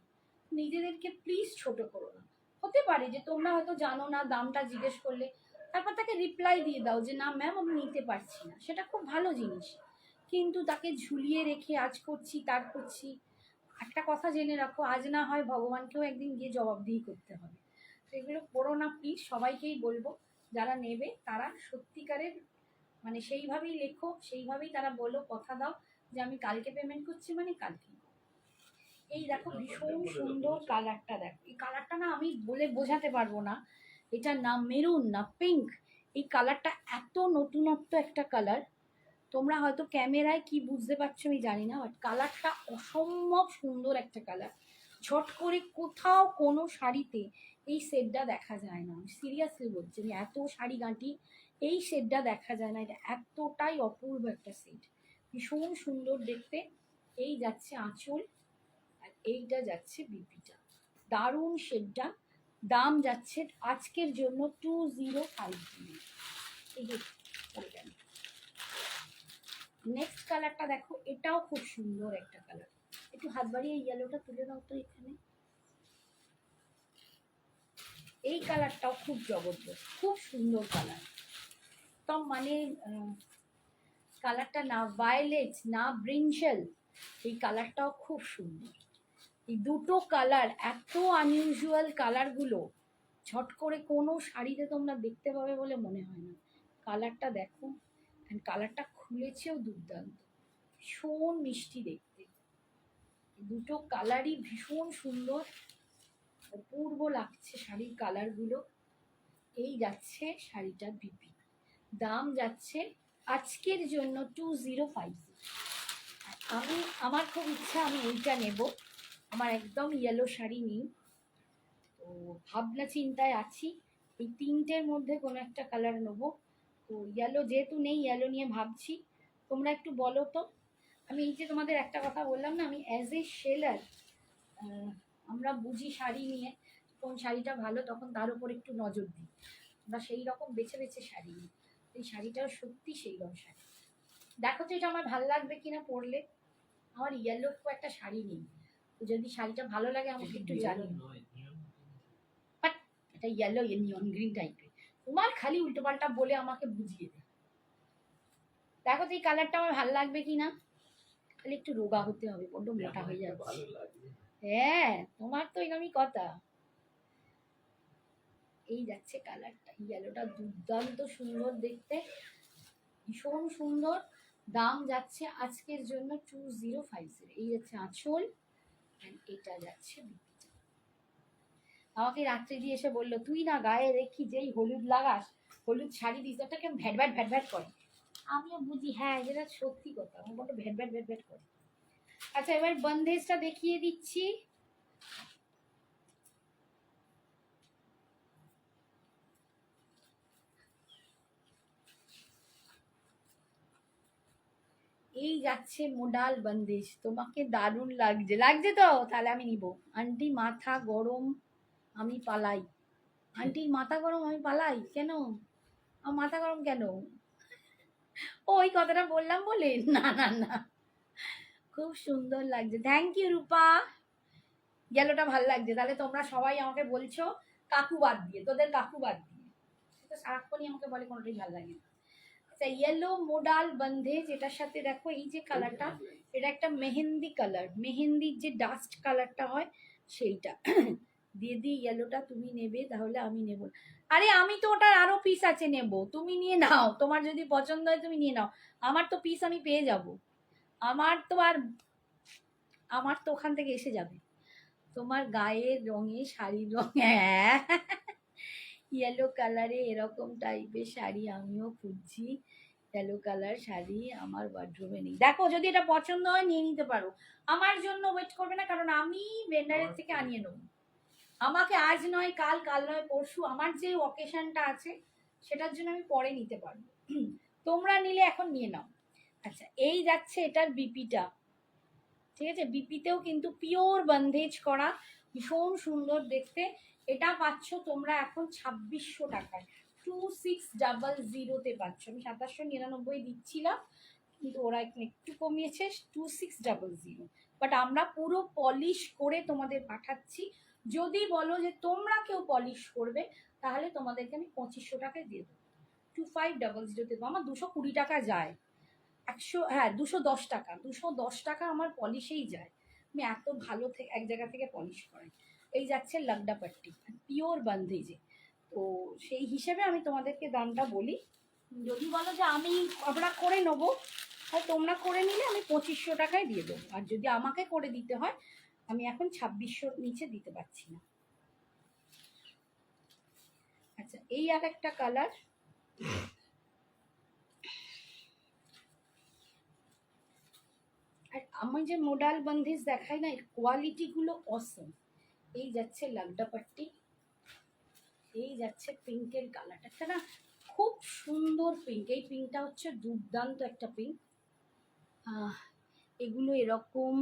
নিজেদেরকে প্লিজ ছোট করো না। হতে পারে যে তোমরা হয়তো জানো না, দামটা জিজ্ঞেস করলে তারপর তাকে রিপ্লাই দিয়ে দাও যে না ম্যাম আমি নিতে পারছি না, সেটা খুব ভালো জিনিস, কিন্তু তাকে ঝুলিয়ে রেখে আজ করছি তার করছি। একটা কথা জেনে রাখো, আজ না হয় ভগবানকেও একদিন গিয়ে জবাবদিহি করতে হবে। তো এগুলো করো না প্লিজ, সবাইকেই বলবো যারা নেবে তারা সত্যিকারের মানে সেইভাবেই লেখো, সেইভাবেই তারা বলো, কথা দাও যে আমি কালকে পেমেন্ট করছি মানে কালকেই। এই দেখো ভীষণ সুন্দর কালারটা, দেখো এই কালারটা না আমি বলে বোঝাতে পারবো না, এটা না মেরুন না পিঙ্ক, এই কালারটা এত নতুনত্ব একটা কালার। তোমরা হয়তো ক্যামেরায় কি বুঝতে পারছো আমি জানি না, বাট কালারটা অসম্ভব সুন্দর একটা কালার। ঝট করে কোথাও কোনো শাড়িতে এই শেডটা দেখা যায় না, সিরিয়াসলি বলছি, আমি এত শাড়ি গাঁটি, এই শেডটা দেখা যায় না, এটা এতটাই অপূর্ব একটা শেড, ভীষণ সুন্দর দেখতে। এই যাচ্ছে আঁচল, আর এইটা যাচ্ছে বিপিটা, দারুণ শেডটা। দাম যাচ্ছে আজকের জন্য 2050। এই যে নেক্সট কালারটা দেখো, এটাও খুব সুন্দর একটা কালার, এটা একটু হাত বাড়িয়ে ইয়েলোটা তুলে দাও তো এখানে। এই কালারটাও খুব জবরদস্ত, খুব সুন্দর কালার। তো মানে কালারটা না ভায়োলেট না ব্রিঞ্জাল, এই কালারটাও খুব সুন্দর। এই দুটো কালার এত আনইউজুয়াল কালারগুলো ঝট করে কোনো শাড়িতে তোমরা দেখতে পাবে বলে মনে হয় না। কালারটা দেখো, কালারটা খুলেছেও দুর্দান্ত, ভীষণ মিষ্টি দেখতে। দুটো কালারই ভীষণ সুন্দর, অপূর্ব লাগছে শাড়ির কালারগুলো। এই যাচ্ছে শাড়িটার বিপি, দাম যাচ্ছে আজকের জন্য 2050। আমার খুব ইচ্ছা আমি এইটা নেব, আমার একদম ইয়েলো শাড়ি নেই, তো ভাবনা চিন্তায় আছি এই তিনটের মধ্যে কোনো একটা কালার নেবো। তো ইয়েলো যেহেতু নেই, ইয়েলো নিয়ে ভাবছি। তোমরা একটু বলো তো। আমি এই যে তোমাদের একটা কথা বললাম না, আমি অ্যাজ এ সেলার, আমরা বুঝি শাড়ি নিয়ে কোন শাড়িটা ভালো, তখন তার উপর একটু নজর দিই, আমরা সেই রকম বেছে বেছে শাড়ি নিই। এই শাড়িটাও সত্যি সেই রকম শাড়ি। দেখো তো এটা আমার ভালো লাগবে কিনা পরলে। আমার ইয়েলো খুব একটা শাড়ি নেই, তো যদি শাড়িটা ভালো লাগে আমাকে একটু জানিও। বাট এটা ইয়েলো নিয়ন গ্রিন টাইপের, তোমার খালি উল্টোপাল্টা বলে আমাকে বুঝিয়ে দেয়। দেখো তো এই কালারটা আমার ভালো লাগবে কিনা, খালি একটু রোগা হতে হবে, বড্ড মোটা হয়ে যাচ্ছে। হ্যাঁ তোমার তো এরকমই কথা। এই যাচ্ছে কালারটা, ইয়েলোটা দুর্দান্ত সুন্দর দেখতে, ভীষণ সুন্দর। দাম যাচ্ছে আজকের জন্য 2050। এই যাচ্ছে আঁচল, এটা যাচ্ছে বিপিটা। আমাকে রাত্রে দিয়ে এসে বললো, তুই না গায়ে দেখি যেই হলুদ লাগাস, হলুদ শাড়ি দিস, ওটা কেমন ভ্যাট ভ্যাট ভ্যাট ভ্যাট করে। আমিও বুঝি হ্যাঁ যেটা সত্যি কথা, আমার বড্ড ভ্যাট ভ্যাট ভ্যাট ভ্যাট করে। আচ্ছা এবার বন্ধেজটা দেখিয়ে দিচ্ছি। এই যাচ্ছে মোডাল বন্দেজ, তোমাকে দারুণ লাগছে, লাগছে তো তাহলে আমি নিব। আন্টি মাথা গরম আমি পালাই, আন্টির মাথা গরম আমি পালাই কেন? আমার মাথা গরম কেন? ওই কথাটা বললাম বলে? না না না, খুব সুন্দর লাগছে, থ্যাংক ইউ রূপা। গেলোটা ভাল লাগছে। তাহলে তোমরা সবাই আমাকে বলছো কাকু বাদ দিয়ে, তোদের কাকু বাদ দিয়ে, তো সারাক্ষণই আমাকে বলে কোনোটাই ভালো লাগে না। আচ্ছা ইয়েলো মোডাল বন্ধেজ, এটার সাথে দেখো এই যে কালারটা, এটা একটা মেহেন্দি কালার, মেহেন্দির যে ডাস্ট কালারটা হয় সেইটা দিয়ে দিই। ইয়েলোটা তুমি নেবে তাহলে আমি নেব। আরে আমি তো ওটার আরো পিস আছে নেব, তুমি নিয়ে নাও, তোমার যদি পছন্দ হয় তুমি নিয়ে নাও, আমার তো পিস আমি পেয়ে যাব, আমার তো ওখান থেকে এসে যাবে। তোমার গায়ের রঙে শাড়ির রঙ, হ্যাঁ ইয়েলো কালারে এরকম টাইপের শাড়ি আমিও খুঁজছি। ইয়েলো কালার শাড়ি আমার ওয়ার্ড্রোবে নেই। দেখো যদি এটা পছন্দ হয় নিয়ে নিতে পারো, আমার জন্য ওয়েট করবে না, কারণ আমি ভেন্ডারের থেকে আনিয়ে নেবো। আমাকে আজ নয় কাল, কাল নয় পরশু, আমার যে অকেশনটা আছে সেটার জন্য আমি পরে নিতে পারবো। তোমরা নিলে এখন নিয়ে নাও। আচ্ছা এই যাচ্ছে এটার বিপিটা, ঠিক আছে, বিপিতেও কিন্তু পিওর বন্ধেজ করা, ভীষণ সুন্দর দেখতে। এটা পাচ্ছ তোমরা এখন 2600 টাকায়, 2600 পাচ্ছ। আমি 2799 দিচ্ছিলাম, কিন্তু ওরা একটু কমিয়েছে 2600। বাট আমরা পুরো পলিশ করে তোমাদের পাঠাচ্ছি। যদি বলো যে তোমরা কেউ পলিশ করবে তাহলে তোমাদেরকে আমি 2500 টাকায় দিয়ে দেবো, 2500 দেবো। আমার 220 টাকা যায়, 210 টাকা, 210 টাকা আমার পলিশেই যায়। আমি এত ভালো এক জায়গা থেকে পলিশ করাই। এই যাচ্ছে লাগডা পাট্টি, পিওর বন্ধেজে। তো সেই হিসেবে আমি তোমাদেরকে দামটা বলি। যদি বলো যে আমি আমরা করে নেবো, তাহলে তোমরা করে নিলে আমি 2500 টাকায় দিয়ে দেবো। আর যদি আমাকে করে দিতে হয় আমি এখন 2600 নিচে দিতে পারছি না। আচ্ছা এই আর একটা কালার, আর আমি যে মোডাল বন্ধেজ দেখাই না, এর কোয়ালিটিগুলো অসম। এই যাচ্ছে লাগডা পাট্টি, এই যাচ্ছে পিঙ্কের কালারটা, একটা না খুব সুন্দর পিঙ্ক, এই পিঙ্কটা হচ্ছে দুর্দান্ত একটা পিঙ্ক। এগুলো এরকম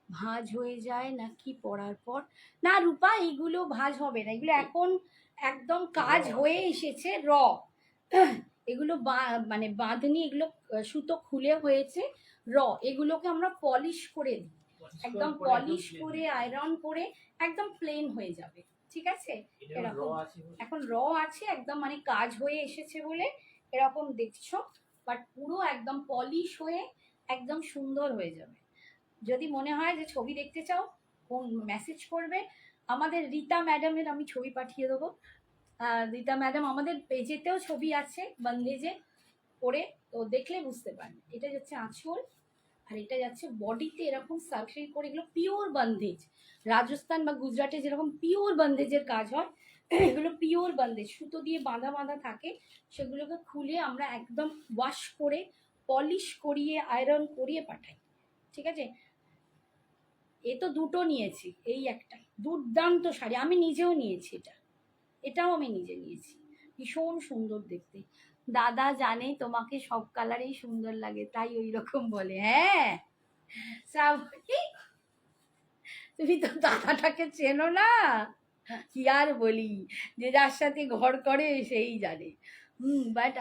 ভাঁজ হয়ে যায় নাকি পরার পর? না রূপা এইগুলো ভাঁজ হবে না, এগুলো এখন একদম কাজ হয়ে এসেছে এগুলো মানে বাঁধনি, এগুলো সুতো খুলে হয়েছে এগুলোকে আমরা পলিশ করে দিই। একদম পলিশ করে আয়রন করে একদম প্লেন হয়ে যাবে, ঠিক আছে? এটা র এরকম আছে বলে। এখন র আছে একদম, মানে কাজ হয়ে এসেছে বলে এরকম দেখছো, বাট পুরো একদম পলিশ হয়ে একদম সুন্দর হয়ে যাবে। যদি মনে হয় যে ছবি দেখতে চাও, ফোন মেসেজ করবে, আমাদের রীতা ম্যাডামের আমি ছবি পাঠিয়ে দেবো। রীতা ম্যাডাম আমাদের পেজেতেও ছবি আছে বন্ধেজে করে, তো দেখলে বুঝতে পারবে। এটা যাচ্ছে আঁচল, আর এটা যাচ্ছে বডিতে এরকম সার্কেল করে, এগুলো পিওর বন্ধেজ। রাজস্থান বা গুজরাটে যেরকম পিওর বন্ধেজের কাজ হয়, এগুলো পিওর বন্ধেজ, সুতো দিয়ে বাঁধা বাঁধা থাকে, সেগুলোকে খুলে আমরা একদম ওয়াশ করে পলিশ করিয়ে আয়রন করিয়ে পাঠাই, ঠিক আছে? এ তো দুটো নিয়েছি, এই একটা দুর্দান্ত শাড়ি, আমি নিজেও নিয়েছি, এটাও আমি নিজে নিয়েছি, ভীষণ সুন্দর দেখতে। দাদা জানে তোমাকে সব কালারেই সুন্দর লাগে, তাই ওই রকম বলে। হ্যাঁ শ্রাবণী, তুমি তো দাদাটাকে চেনো না, কি আর বলি, যে যার সাথে ঘর করে সেই জানে। বাট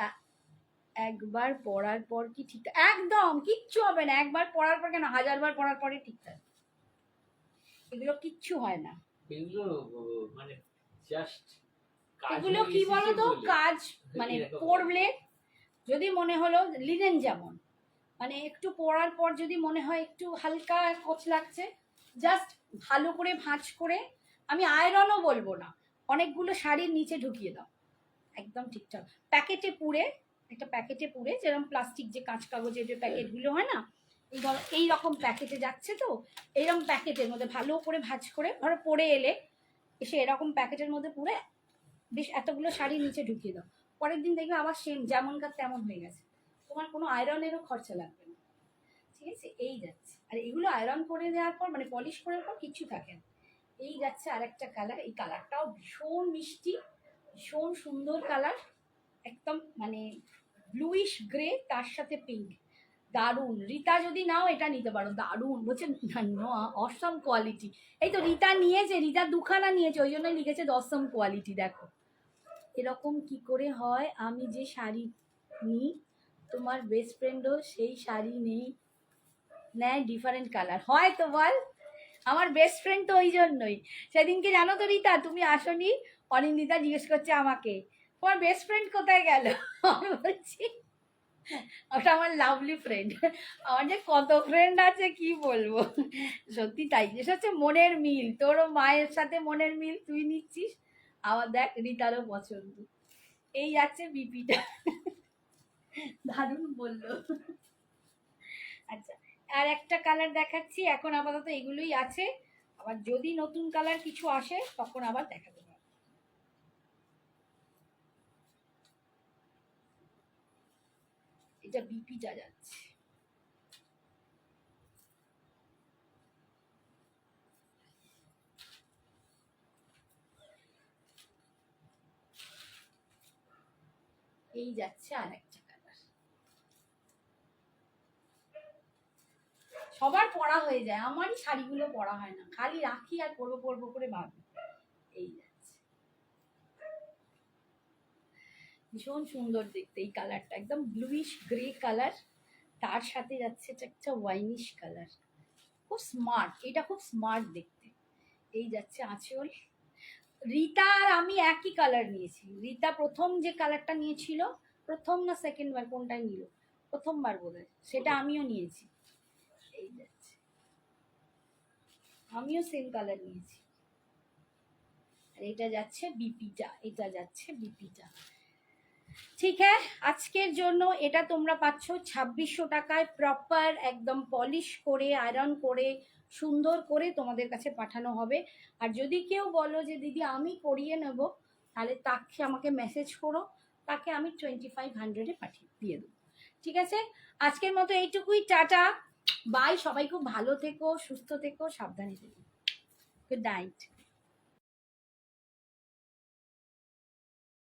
একবার পড়ার পর কি ঠিক একদম কিচ্ছু হবে না, একবার পড়ার পর কেন, 1000বার পড়ার পরে ঠিক থাকে, এগুলো কিচ্ছু হয় না। এগুলো মানে জাস্ট এগুলো কি বলতো, কাজ মানে পরলে যদি মনে হলো লিনেন যেমন, মানে একটু পরার পর যদি মনে হয় একটু হালকা কোচ লাগছে, জাস্ট ভালো করে ভাঁজ করে, আমি আয়রনও বলবো না, অনেকগুলো শাড়ির নিচে ঢুকিয়ে দাও, একদম ঠিকঠাক প্যাকেটে পুরে, একটা প্যাকেটে পুরে, যেরকম প্লাস্টিক যে কাঁচ কাগজের যে প্যাকেটগুলো হয় না, এই ধরো এইরকম প্যাকেটে যাচ্ছে, তো এইরকম প্যাকেটের মধ্যে ভালো করে ভাঁজ করে ধরো পরে এলে, এসে এরকম প্যাকেটের মধ্যে পুরে বেশ এতগুলো শাড়ি নিচে ঢুকিয়ে দাও, পরের দিন দেখবে আবার সেম যেমনকার তেমন হয়ে গেছে, তোমার কোনো আয়রনেরও খরচা লাগবে না, ঠিক আছে? এই যাচ্ছে, আর এগুলো আয়রন করে দেওয়ার পর মানে পলিশ করার পর কিচ্ছু থাকে না। এই যাচ্ছে আরেকটা কালার, এই কালারটাও ভীষণ মিষ্টি, ভীষণ সুন্দর কালার, একদম মানে ব্লুইশ গ্রে, তার সাথে পিঙ্ক, দারুণ। রীতা যদি নাও এটা নিতে পারো, দারুণ বলছে, অসম কোয়ালিটি। এই তো রীতা নিয়েছে, রীতা দুখানা নিয়েছে, ওই জন্য লিখেছে অসম কোয়ালিটি। দেখো এরকম কি করে হয়, আমি যে শাড়ি নিই তোমার বেস্ট ফ্রেন্ডও সেই শাড়ি নেয় ডিফারেন্ট কালার হয়, তো বল, আমার বেস্ট ফ্রেন্ড তো ওই জন্যই। সেদিনকে জানো তো রীতা, তুমি আসনি, অনিন্দিতা জিজ্ঞেস করছে আমাকে তোমার বেস্ট ফ্রেন্ড কোথায় গেল, আমি বলছি ওটা আমার লাভলি ফ্রেন্ড, আমার যে কত ফ্রেন্ড আছে কি বলবো, সত্যি তাই, যেটা হচ্ছে মনের মিল, তোরও মায়ের সাথে মনের মিল, তুই নিচ্ছিস, আবার দেখ রীতারও পছন্দ। এই যাচ্ছে বিপিটা, দারুণ বললো। আচ্ছা, আর একটা কালার দেখাচ্ছি, এখন আপাতত এগুলোই আছে, আবার যদি নতুন কালার কিছু আসে তখন আবার দেখাতে পারবো। এটা বিপিটা যাচ্ছে, এই যাচ্ছে আর একটা কালার, সবার পড়া হয়ে যায়, আমারই শাড়িগুলো পড়া হয় না, খালি রাখি আর পরবো পরবো করে ভাবি। এই যাচ্ছে, ভীষণ সুন্দর দেখতে এই কালারটা, একদম ব্লুইশ গ্রে কালার, তার সাথে যাচ্ছে একটা ওয়াইনিশ কালার, খুব স্মার্ট, এটা খুব স্মার্ট দেখতে। এই যাচ্ছে আঁচল, রীতা আর আমি একই কালার নিয়েছি, রীতা প্রথম যে কালারটা নিয়েছিল, প্রথম না সেকেন্ড বার কোনটাই নিল, প্রথমবার বোধহয়, সেটা আমিও নিয়েছি। এই যাচ্ছে, আমিও সেম কালার নিয়েছি, আর এটা যাচ্ছে বিপিটা, এটা যাচ্ছে বিপিটা। ঠিক হ্যাঁ, আজকের জন্য এটা তোমরা পাচ্ছ 2600 টাকায়, প্রপার একদম পলিশ করে আয়রন করে সুন্দর করে তোমাদের কাছে পাঠানো হবে। আর যদি কেউ বলো যে দিদি আমি করিয়ে নেব, তাহলে তাকে আমাকে মেসেজ করো, তাকে আমি 2500-এ পাঠিয়ে দিয়ে দেবো, ঠিক আছে? আজকের মতো এইটুকুই, টাটা বাই, সবাই খুব ভালো থেকো, সুস্থ থেকো, সাবধানে থেকো, গুড নাইট।